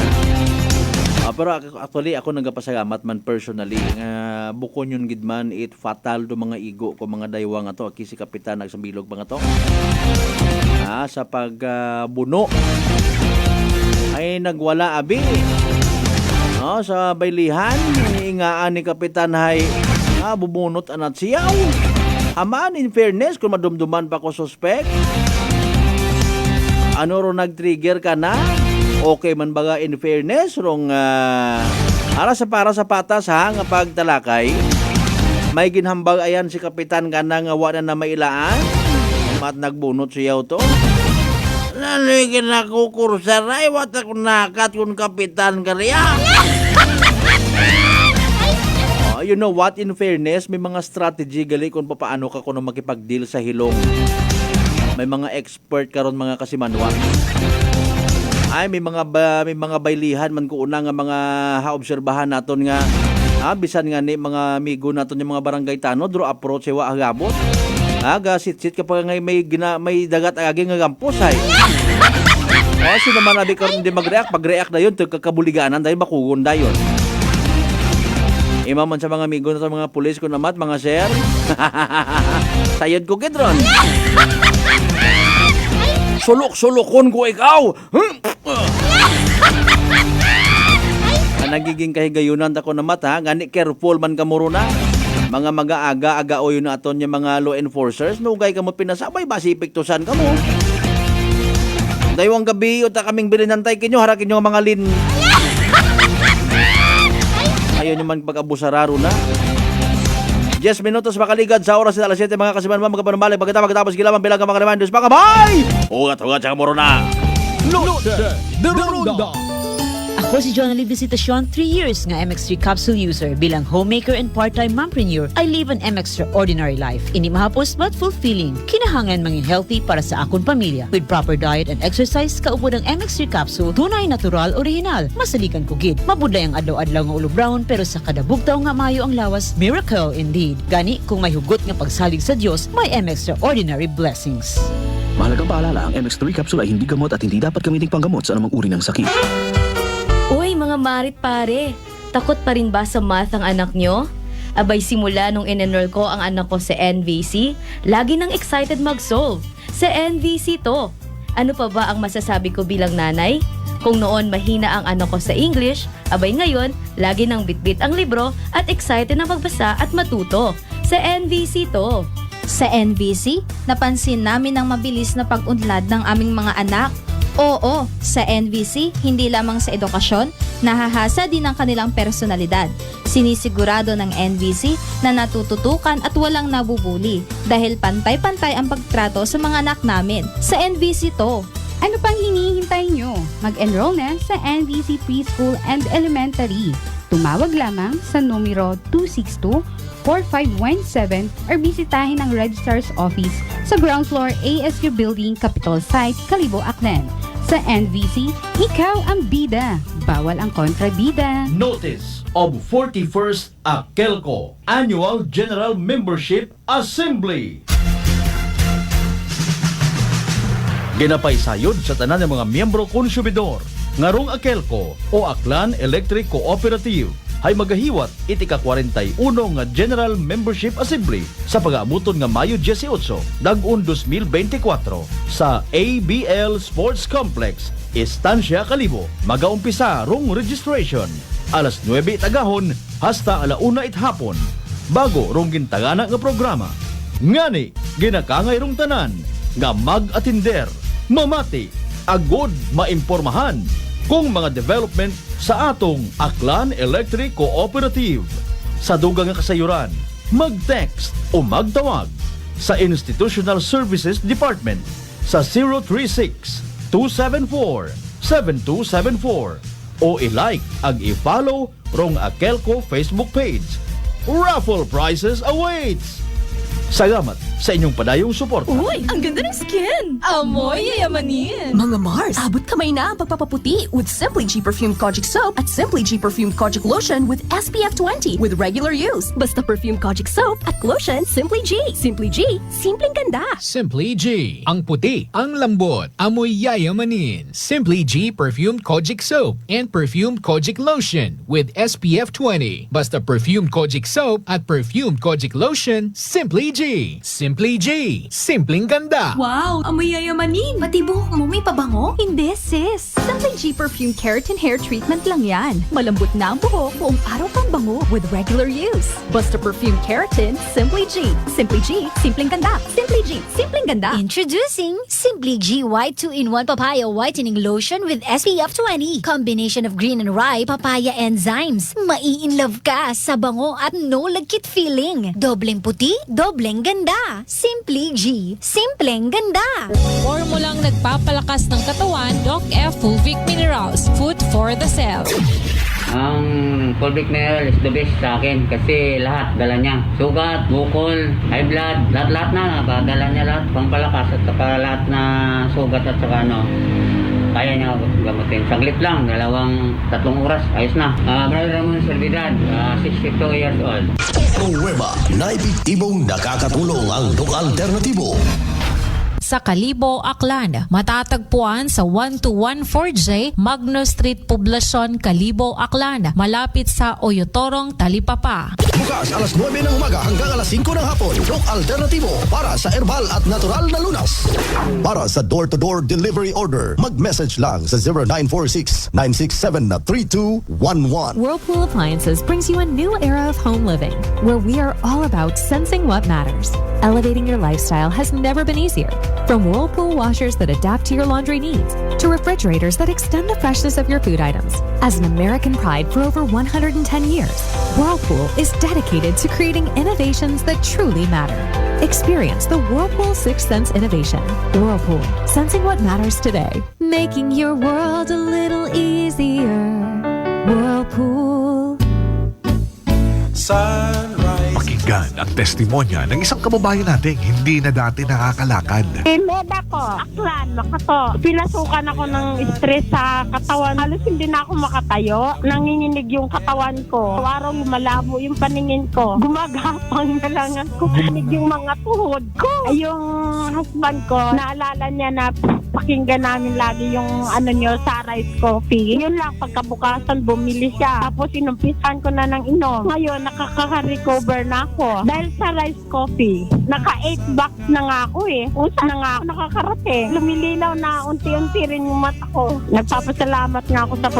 S6: Pero actually ako nagapasalamat man personally nga bukon yun gidman it fatal do mga igo ko mga daywang ato aki si kapitan nagsambilog mga to. Sa pagbuno ay nagwala abi. Sa baylihan ingaan ni kapitan hay bubunot anat siyaw. Aman, in fairness, kung madumduman pa ko suspect, ano ro nag-trigger ka na? Okay man baga in fairness, rong para sa patas ha, nga pagtalakay, may ginhambag ayan si kapitan ka na nga wala na mailaan, mat nagbunot siyaw to.
S5: Naligin ako kursaray, wat ako nakat kung kapitan ka riya.
S6: You know what, in fairness, may mga strategy gali kung paano ka kuno makipag-deal sa hilong. May mga expert karon mga kasimanwa. Ay may mga baylihan man ko una nga mga haobserbahan naton nga bisan nga ni mga amigo naton yung mga barangay tanod draw approach wa agabot. Aga sit-sit kapag may dagat aging nga gampos ay. Sino man abi karon di mag-react, pag-react na yun kakabuliganan dahil makugon dayon. Imaman sa mga amigo na sa mga pulis ko namat, mga sir. Sayad ko kitron. Sulok-sulokon ko ikaw. Nagiging kahigayunan ako namat ha. Gani careful man ka muruna. Mga mag-aaga-aga o yun aton yung mga law enforcers. Nugay ka mo pinasabay, basipiktusan ka mo. Daywang gabi, uta kaming bilinantay kinyo, harakin nyo mga lin. Ayaw naman pag-abusararo na. 10 minutos makaligad sa oras na alas 7 mga kasimanwa, mga panumbalik, pagkatapos gilamang bilang mga reminders, mga kabay! Ugat-ugat sa kamuruna.
S8: Loaded de Ronda. Ako si John Ali Visitasyon, 3 years nga MX3 capsule user. Bilang homemaker and part-time mompreneur, I live an extraordinary life. Ini mahapos but fulfilling. Kinahangan mangin healthy para sa akong pamilya. With proper diet and exercise, kaupod ang MX3 capsule, tunay, natural, original. Masalikan ko gid. Mabudlay ang adlaw-adlaw nga ulo brown, pero sa kada bugtaw nga mayo ang lawas, miracle indeed. Gani, kung may hugot nga pagsalig sa Dios, may extraordinary blessings.
S18: Mahalagang paalala, ang MX3 capsule ay hindi gamot at hindi dapat gamiting panggamot sa anumang uri ng sakit.
S9: Uy, mga marit pare, takot pa rin ba sa math ang anak nyo? Abay simula nung in-enroll ko ang anak ko sa NVC, lagi nang excited mag-solve. Sa NVC to. Ano pa ba ang masasabi ko bilang nanay? Kung noon mahina ang anak ko sa English, abay ngayon, lagi nang bitbit ang libro at excited na magbasa at matuto. Sa NVC to.
S11: Sa NVC, napansin namin ang mabilis na pag-unlad ng aming mga anak. Oo, sa NVC, hindi lamang sa edukasyon, nahahasa din ang kanilang personalidad. Sinisigurado ng NVC na natututukan at walang nabubuli dahil pantay-pantay ang pagtrato sa mga anak namin. Sa NVC to.
S10: Ano pang hinihintay nyo? Mag-enroll na sa NVC Preschool and Elementary. Tumawag lamang sa numero 262-4517 or bisitahin ang Registrar's Office sa ground floor ASU Building, Capitol Site, Kalibo, Aklan. Sa NVC, ikaw ang bida. Bawal ang kontrabida.
S7: Notice of 41st AKELCO Annual General Membership Assembly. Ginapay sayod sa tanan ng mga miyembro konsumidor ngarong AKELCO o Aklan Electric Cooperative ay magahiwat iti ka-41 nga General Membership Assembly sa pag-aamuton nga Mayo 18, dag-un 2024 sa ABL Sports Complex, Estancia, Kalibo. Magaumpisa rong registration alas 9 tagahon hasta alauna hapon. Bago rong gintagana nga programa. Ngani, ginakangay rong tanan nga mag-atinder, mamati, agod maimpormahan kung mga development sa atong Aklan Electric Cooperative. Sa dugang nga kasayuran, mag-text o magtawag sa Institutional Services Department sa 036-274-7274 o i-like ag i-follow rong AKELCO Facebook page. Raffle prizes awaits! Salamat sa inyong padayong suporta.
S4: Uy, ang ganda ng skin! Amoy yayamanin!
S3: Mga Mars, abot kamay na ang pagpapaputi with Simply G Perfumed Kojic Soap at Simply G Perfumed Kojic Lotion with SPF 20 with regular use. Basta Perfumed Kojic Soap at Lotion, Simply G. Simply G, simpleng ganda.
S12: Simply G. Ang puti, ang lambot, amoy yayamanin. Simply G Perfumed Kojic Soap and Perfumed Kojic Lotion with SPF 20. Basta Perfumed Kojic Soap at Perfumed Kojic Lotion, Simply G. Simply G. Simpleng ganda.
S4: Wow, amoy yayamanin!
S11: Pati buhok mo may pabango? Hindi, sis. Simply G Perfume Keratin Hair Treatment lang yan. Malambot na ang buhok, buong araw pang bango with regular use. Basta Perfume Keratin, Simply G. Simply G, simpleng ganda. Simply G, simpleng ganda.
S13: Introducing Simply G White 2-in-1 Papaya Whitening Lotion with SPF 20. Combination of green and rye papaya enzymes. Mai-in-love ka sa bango at no lagkit feeling. Dobleng puti, doble simpleng ganda. Simply G, simpleng ganda.
S24: Formulang nagpapalakas ng katawan, Doc F. Fulvic Minerals, food for the cell.
S14: Ang Fulvic Mineral is the best sa akin kasi lahat dala niya. Sugat, bukol, high blood, lahat na dala niya lahat. Pampalakas at saka lahat na sugat at saka kaya niya gamutin. Saglit lang, 2-3 oras, ayos na. Brother Ramon Servidad, 62 years old.
S16: Nueva na epektibong nakakatulong ang Doc Alternativo.
S24: Sa Kalibo, Aklan, matatagpuan sa 1214J Magno Street, Poblacion, Kalibo, Aklan, malapit sa Oyotorong, Talipapa.
S16: Bukas alas 9 ng umaga hanggang alas 5 ng hapon. Doc Alternativo para sa herbal at natural na lunas. Para sa door-to-door delivery order, mag-message lang sa 0946-967-3211.
S11: Whirlpool Appliances brings you a new era of home living, where we are all about sensing what matters. Elevating your lifestyle has never been easier. From Whirlpool washers that adapt to your laundry needs, to refrigerators that extend the freshness of your food items. As an American pride for over 110 years, Whirlpool is dedicated to creating innovations that truly matter. Experience the Whirlpool Sixth Sense innovation. Whirlpool, sensing what matters today. Making your world a little easier. Whirlpool.
S17: Pakinggan ang testimonya ng isang kababayan nating hindi na dati nakakalakad.
S19: Med ako, Aklan, Makato. Pinasukan ako ng stress sa katawan. Halos hindi na ako makatayo. Nanginginig yung katawan ko. Araw lumalabo yung paningin ko. Gumagapang na lang ako. Nanginig yung mga tuhod ko. Yung husband ko, naalala niya na pakinggan namin lagi yung nyo, Sunrise Coffee. Yun lang, pagkabukasan bumili siya. Tapos inumpisan ko na ng inom. Ngayon, nakaka-recover na ako. Dahil sa Rice Coffee, naka-8 bucks na nga ako eh. Usa na nga ako nakakarating. Lumililaw na unti-unti rin yung mata ko. Nagpapasalamat nga ako sa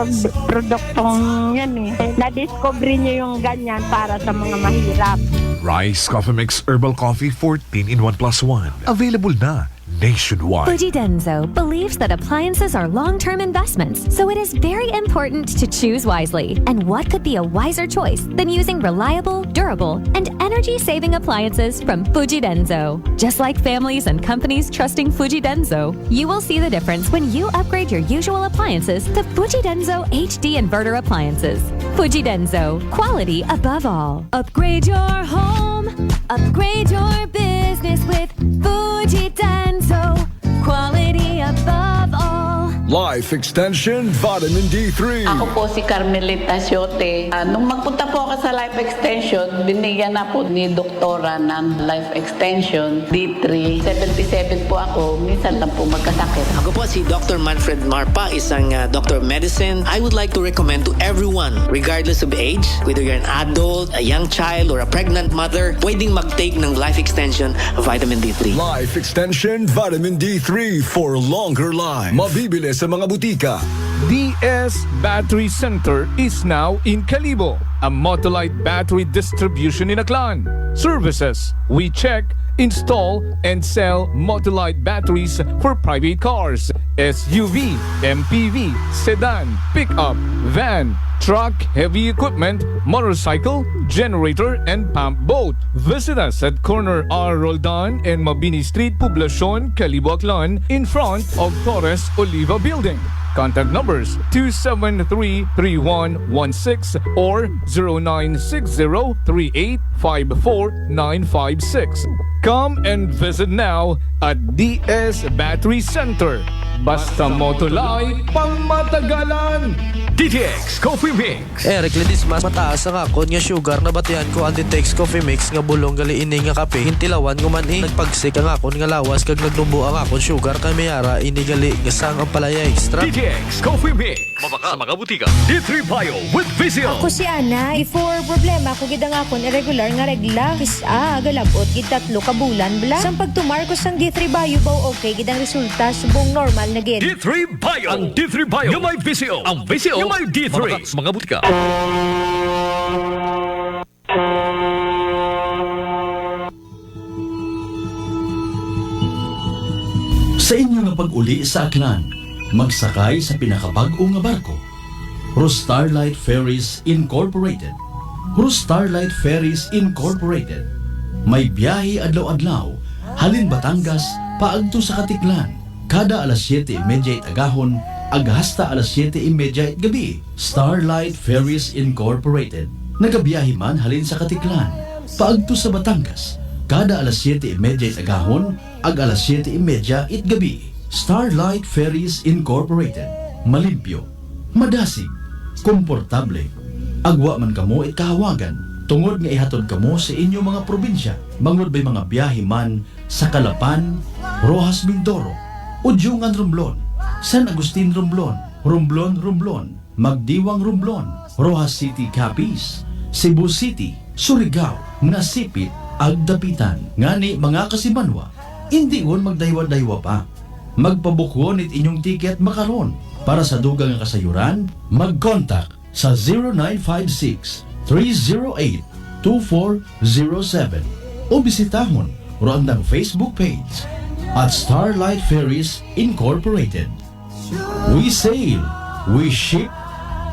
S19: produktong yan eh. Na-discover niyo yung ganyan para sa mga mahirap.
S17: Rice Coffee Mix Herbal Coffee 14 in 1 plus 1. Available na nationwide.
S11: Fujidenzo believes that appliances are long-term investments, so it is very important to choose wisely. And what could be a wiser choice than using reliable, durable, and energy-saving appliances from Fujidenzo? Just like families and companies trusting Fujidenzo, you will see the difference when you upgrade your usual appliances to Fujidenzo HD Inverter appliances. Fujidenzo, quality above all. Upgrade your home, upgrade your business with Fujidenzo, quality above all.
S2: Life Extension Vitamin D3.
S20: Ako po si Carmelita Siote. Nung magpunta po ako sa Life Extension, binigyan na po ni Doktora ng Life Extension D3. 77 po ako, minsan lang po magkasakit.
S26: Ako po si Dr. Manfred Marpa, isang Doctor of Medicine. I would like to recommend to everyone, regardless of age, whether you're an adult, a young child, or a pregnant mother, pwedeng mag-take ng Life Extension Vitamin D3.
S2: Life Extension Vitamin D3 for longer life. Mabibili sa mga butika.
S27: DS Battery Center is now in Kalibo, a Motolite battery distribution in Aklan. Services: we check, install, and sell Motolite batteries for private cars, SUV, MPV, sedan, pickup, van, truck, heavy equipment, motorcycle, generator, and pump boat. Visit us at corner R. Roldan and Mabini Street, Poblacion, Kalibo, Aklan, in front of Torres Oliva Building. Contact numbers 273-3116 or 0960-3854-956. Come and visit now at DS Battery Center. Basta Motolite, pangmatagalan!
S2: DTX Coffee Mix.
S28: Eric Ledis mas mataas ang akon nga sugar na batian ko ang DTX Coffee Mix nga bulong gali ini nga kape. Hintilawan ko man nagpagsik ang akon nga lawas kag nagdumbo ang akon sugar kay mayara ini gali nga sang ang palaya extra.
S2: DTX Coffee Mix. Mabaka sa mga butika. D3 Bio with Vizio.
S29: Ako si Ana. Before problema ko gid ang akon irregular nga regla. Kisa galabot gid 3 ka bulan bla. Sang pagtumar ko sang D3 Bio baw okay gid ang resulta subong normal na gid.
S2: D3 Bio. Ang D3 Bio nga may Vizio. Ang Vizio nga may D3. Mabaka sa mga butika.
S7: Sa inyo nga pag-uli sa Aklan, magsakay sa pinakabag-o nga barko. Cruise Starlight Ferries Incorporated. Cruise Starlight Ferries Incorporated. May biyahe adlaw-adlaw, halin Batangas, paagto sa Katiklan. Kada alas 7:30 agahon, ag hasta alas 7:30 gabi. Starlight Ferries Incorporated. Nagabiyahe man halin sa Katiklan, paagto sa Batangas. Kada alas 7:30 agahon, ag alas 7:30 gabi. Starlight Ferries Incorporated. Malimpyo, madasig, komportable. Agwa man kamo kahawagan, tungod nga ihatod kamo sa inyong mga probinsya. Mangod ba'y mga biyahe man sa Calapan, Rojas Mindoro, Udyungan Romblon, San Agustin Romblon, Romblon, Magdiwang Romblon, Rojas City Capiz, Cebu City, Surigao, Nasipit, Agdapitan. Ngani mga kasimanwa, hindi won magdaywa-daywa pa. Magpabukwon it inyong tiket makaron. Para sa dugang nga kasayuran, mag-contact sa 0956-308-2407 o bisitahon ang Facebook page at Starlight Ferries Incorporated. We sail, we ship,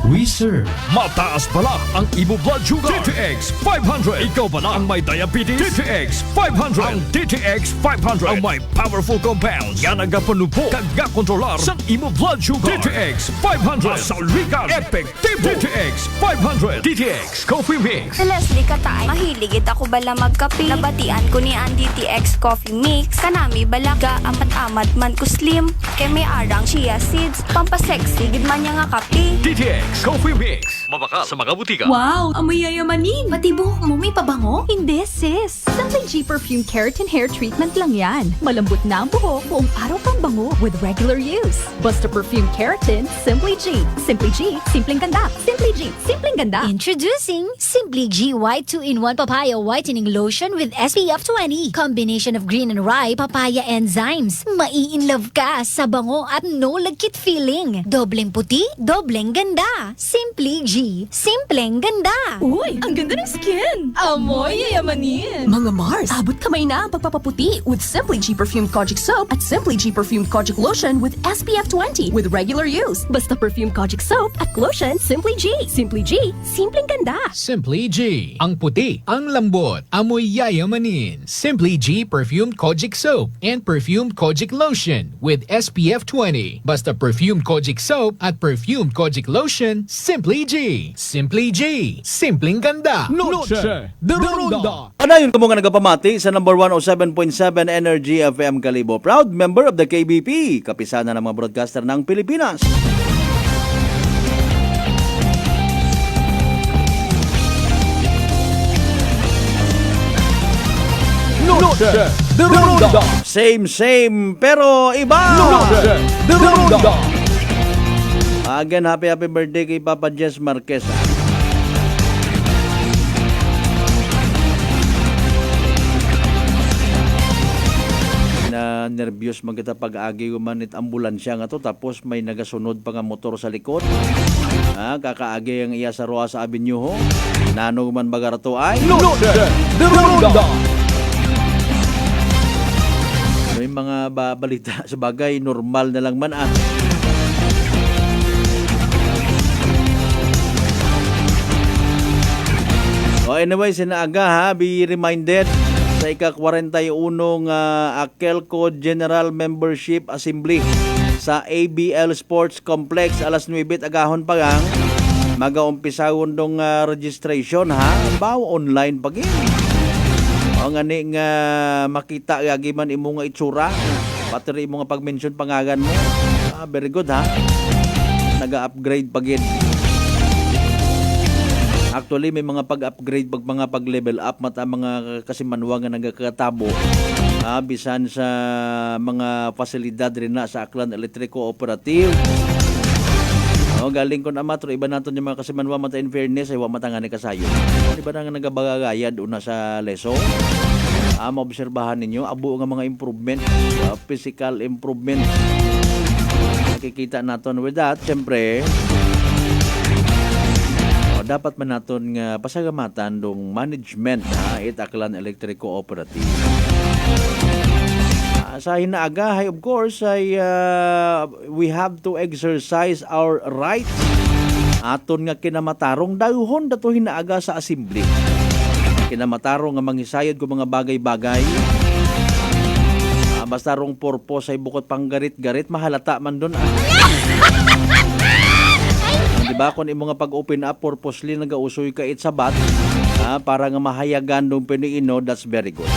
S7: we serve.
S2: Mataas pala ang imo blood sugar. DTX 500. Ikaw pala ang may diabetes. DTX 500. Ang DTX 500 ang may powerful compounds nga nagapanubo kag kontrolar sa imo blood sugar. DTX 500. Masaulikan. Epektibo. DTX 500. DTX Coffee Mix.
S1: Si Leslie Katay, mahiligit ako bala magkape. Nabatian ko ni ang DTX Coffee Mix. Kanami balaga, amat-amat man ko slim. Kay may arang chia seeds. Pampasexy, gid man niya nga kape.
S2: DTX Coffee Mix. Mabaka sa mga butika.
S11: Wow, amoy yayamanin.
S13: Pati buhok mo may pabango?
S11: Hindi sis. Simply G Perfume Keratin Hair Treatment lang yan. Malambot na ang buhok, buong araw kang bango with regular use. Basta Perfume Keratin, Simply G. Simply G, simpleng ganda. Simply G, simpleng ganda.
S13: Introducing Simply G White 2-in-1 Papaya Whitening Lotion with SPF 20. Combination of green and rye papaya enzymes. Mai-in-love ka sa bango at no lagkit feeling. Dobleng puti, dobleng ganda. Simply G, simpleng ganda.
S4: Uy, ang ganda ng skin. Amoy yayamanin.
S3: Mga Mars, abot kamay na ang pagpapaputi with Simply G Perfumed Kojic Soap at Simply G Perfumed Kojic Lotion with SPF 20 with regular use. Basta Perfumed Kojic Soap at Lotion, Simply G. Simply G, simpleng ganda.
S12: Simply G. Ang puti, ang lambot, amoy yayamanin. Simply G Perfumed Kojic Soap and Perfumed Kojic Lotion with SPF 20. Basta Perfumed Kojic Soap at Perfumed Kojic Lotion, Simply G. Simply G. Simpleng ganda.
S27: Noche de Ronda.
S7: Anayon kamo nga nagapamati sa number 107.7 Energy FM Kalibo. Proud member of the KBP, kapisana ng mga broadcaster ng Pilipinas.
S27: Noche de Ronda.
S7: Same, pero iba.
S27: Noche de Ronda.
S7: Again, happy birthday kay Papa Jess Marquez. Na nervyos magita pag-agi umanit ambulansya nga to, tapos may nagasunod pa nga motor sa likod. Kakaagi ang iya sa Rojas Avenue ho. Nano man bagarato ay
S27: Noche de Ronda.
S7: May mga balita sa bagay, normal na lang man Anyway, sinaaga be reminded sa ika-41 Akelco General Membership Assembly sa ABL Sports Complex alas 9 agahon pagang magaumpisawon dong registration baw online pagin. Ang ani nga makita gagi man imo nga itsura, pati rin imo nga pag-mention pangagan mo. Very good naga-upgrade pagin. Actually, may mga pag-upgrade, mga pag-level up, mata mga kasimanwa nga nagkakatabo. Bisan sa mga pasilidad rin na sa Aklan Electric Cooperative. Galing ko na matro, iba natin yung mga kasimanwa mata in fairness, ay wa matangani kasayo. Iba na nga nagabagagayad una sa leso. Maobserbahan ninyo, abo nga mga improvement, physical improvement. Nakikita natin with that, syempre, dapat man naton nga pasagamatan dong management Aklan Electric Cooperative. Sa hinaaga, of course, we have to exercise our rights. Aton nga kinamatarong dahon dato hinaaga sa assembly. Kinamatarong nga manghisayod ko mga bagay-bagay. Basta rong purpose ay bukod pang garit-garit, mahalata man doon. Diba, kung imo nga pag-open up, purposely nagausoy ka it sabat, para nga mahayagan doon piniino, that's very good.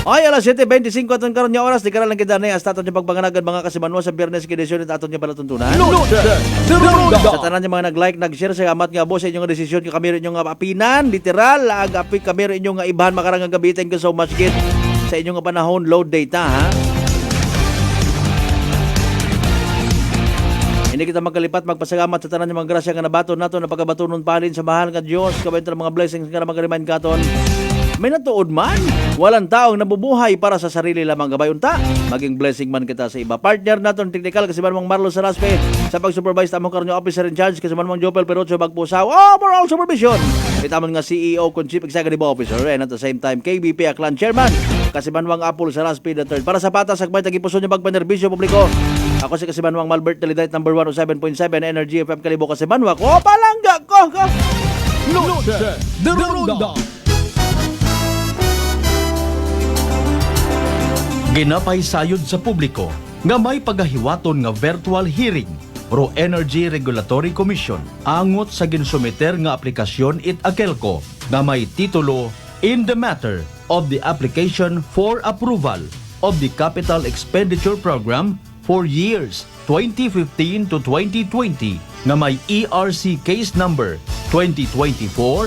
S7: Ay, alas 7:25 atong karon nga oras, di ka lang kita na hasta aton yung pagpanganagad mga kasimanwa sa Biyernes Kidesyon at aton yung palatuntunan. Sa tanan yung mga nag-like, nag-share sa amat nga boss sa inyong desisyon, kami rin yung apinan, literal, agapi kami rin yung ibahan makarang gabi. Thank you so much, kid, sa inyong panahon, load data, ha? Hindi kita magkalipat, magpasalamat sa tanan yung mga grasya nga nabaton nato na pagkabatunon palin sa mahal nga Diyos, kabayon ng mga blessings nga na mag-remind katon. May natuod man, walang taong nabubuhay para sa sarili lamang gabay unta. Maging blessing man kita sa iba. Partner naton technical kasi man Marlo Saraspe sa pag-supervise tamong karon yung officer in charge kasi man Jopel Perocho Bagpusaw. For all supervision. Itamon nga CEO kon Chief Executive Officer and at the same time KBP Aklan Chairman kasi man Apple Saraspe III. Para sa patas sagmay tagipuson yung pagpanerbisyo publiko. Ako si Kasimanwang Malbert Talidite number 107.7 Energy FM Kalibo Kasimanwa ko palangga ko.
S2: Noche de Ronda.
S7: Ginapay sayod sa publiko nga may pagahiwaton nga virtual hearing pro Energy Regulatory Commission angot sa ginsumiter nga aplikasyon it Akelco nga may titulo in the matter of the application for approval of the Capital Expenditure Program for years 2015 to 2020 nga may ERC case number 2024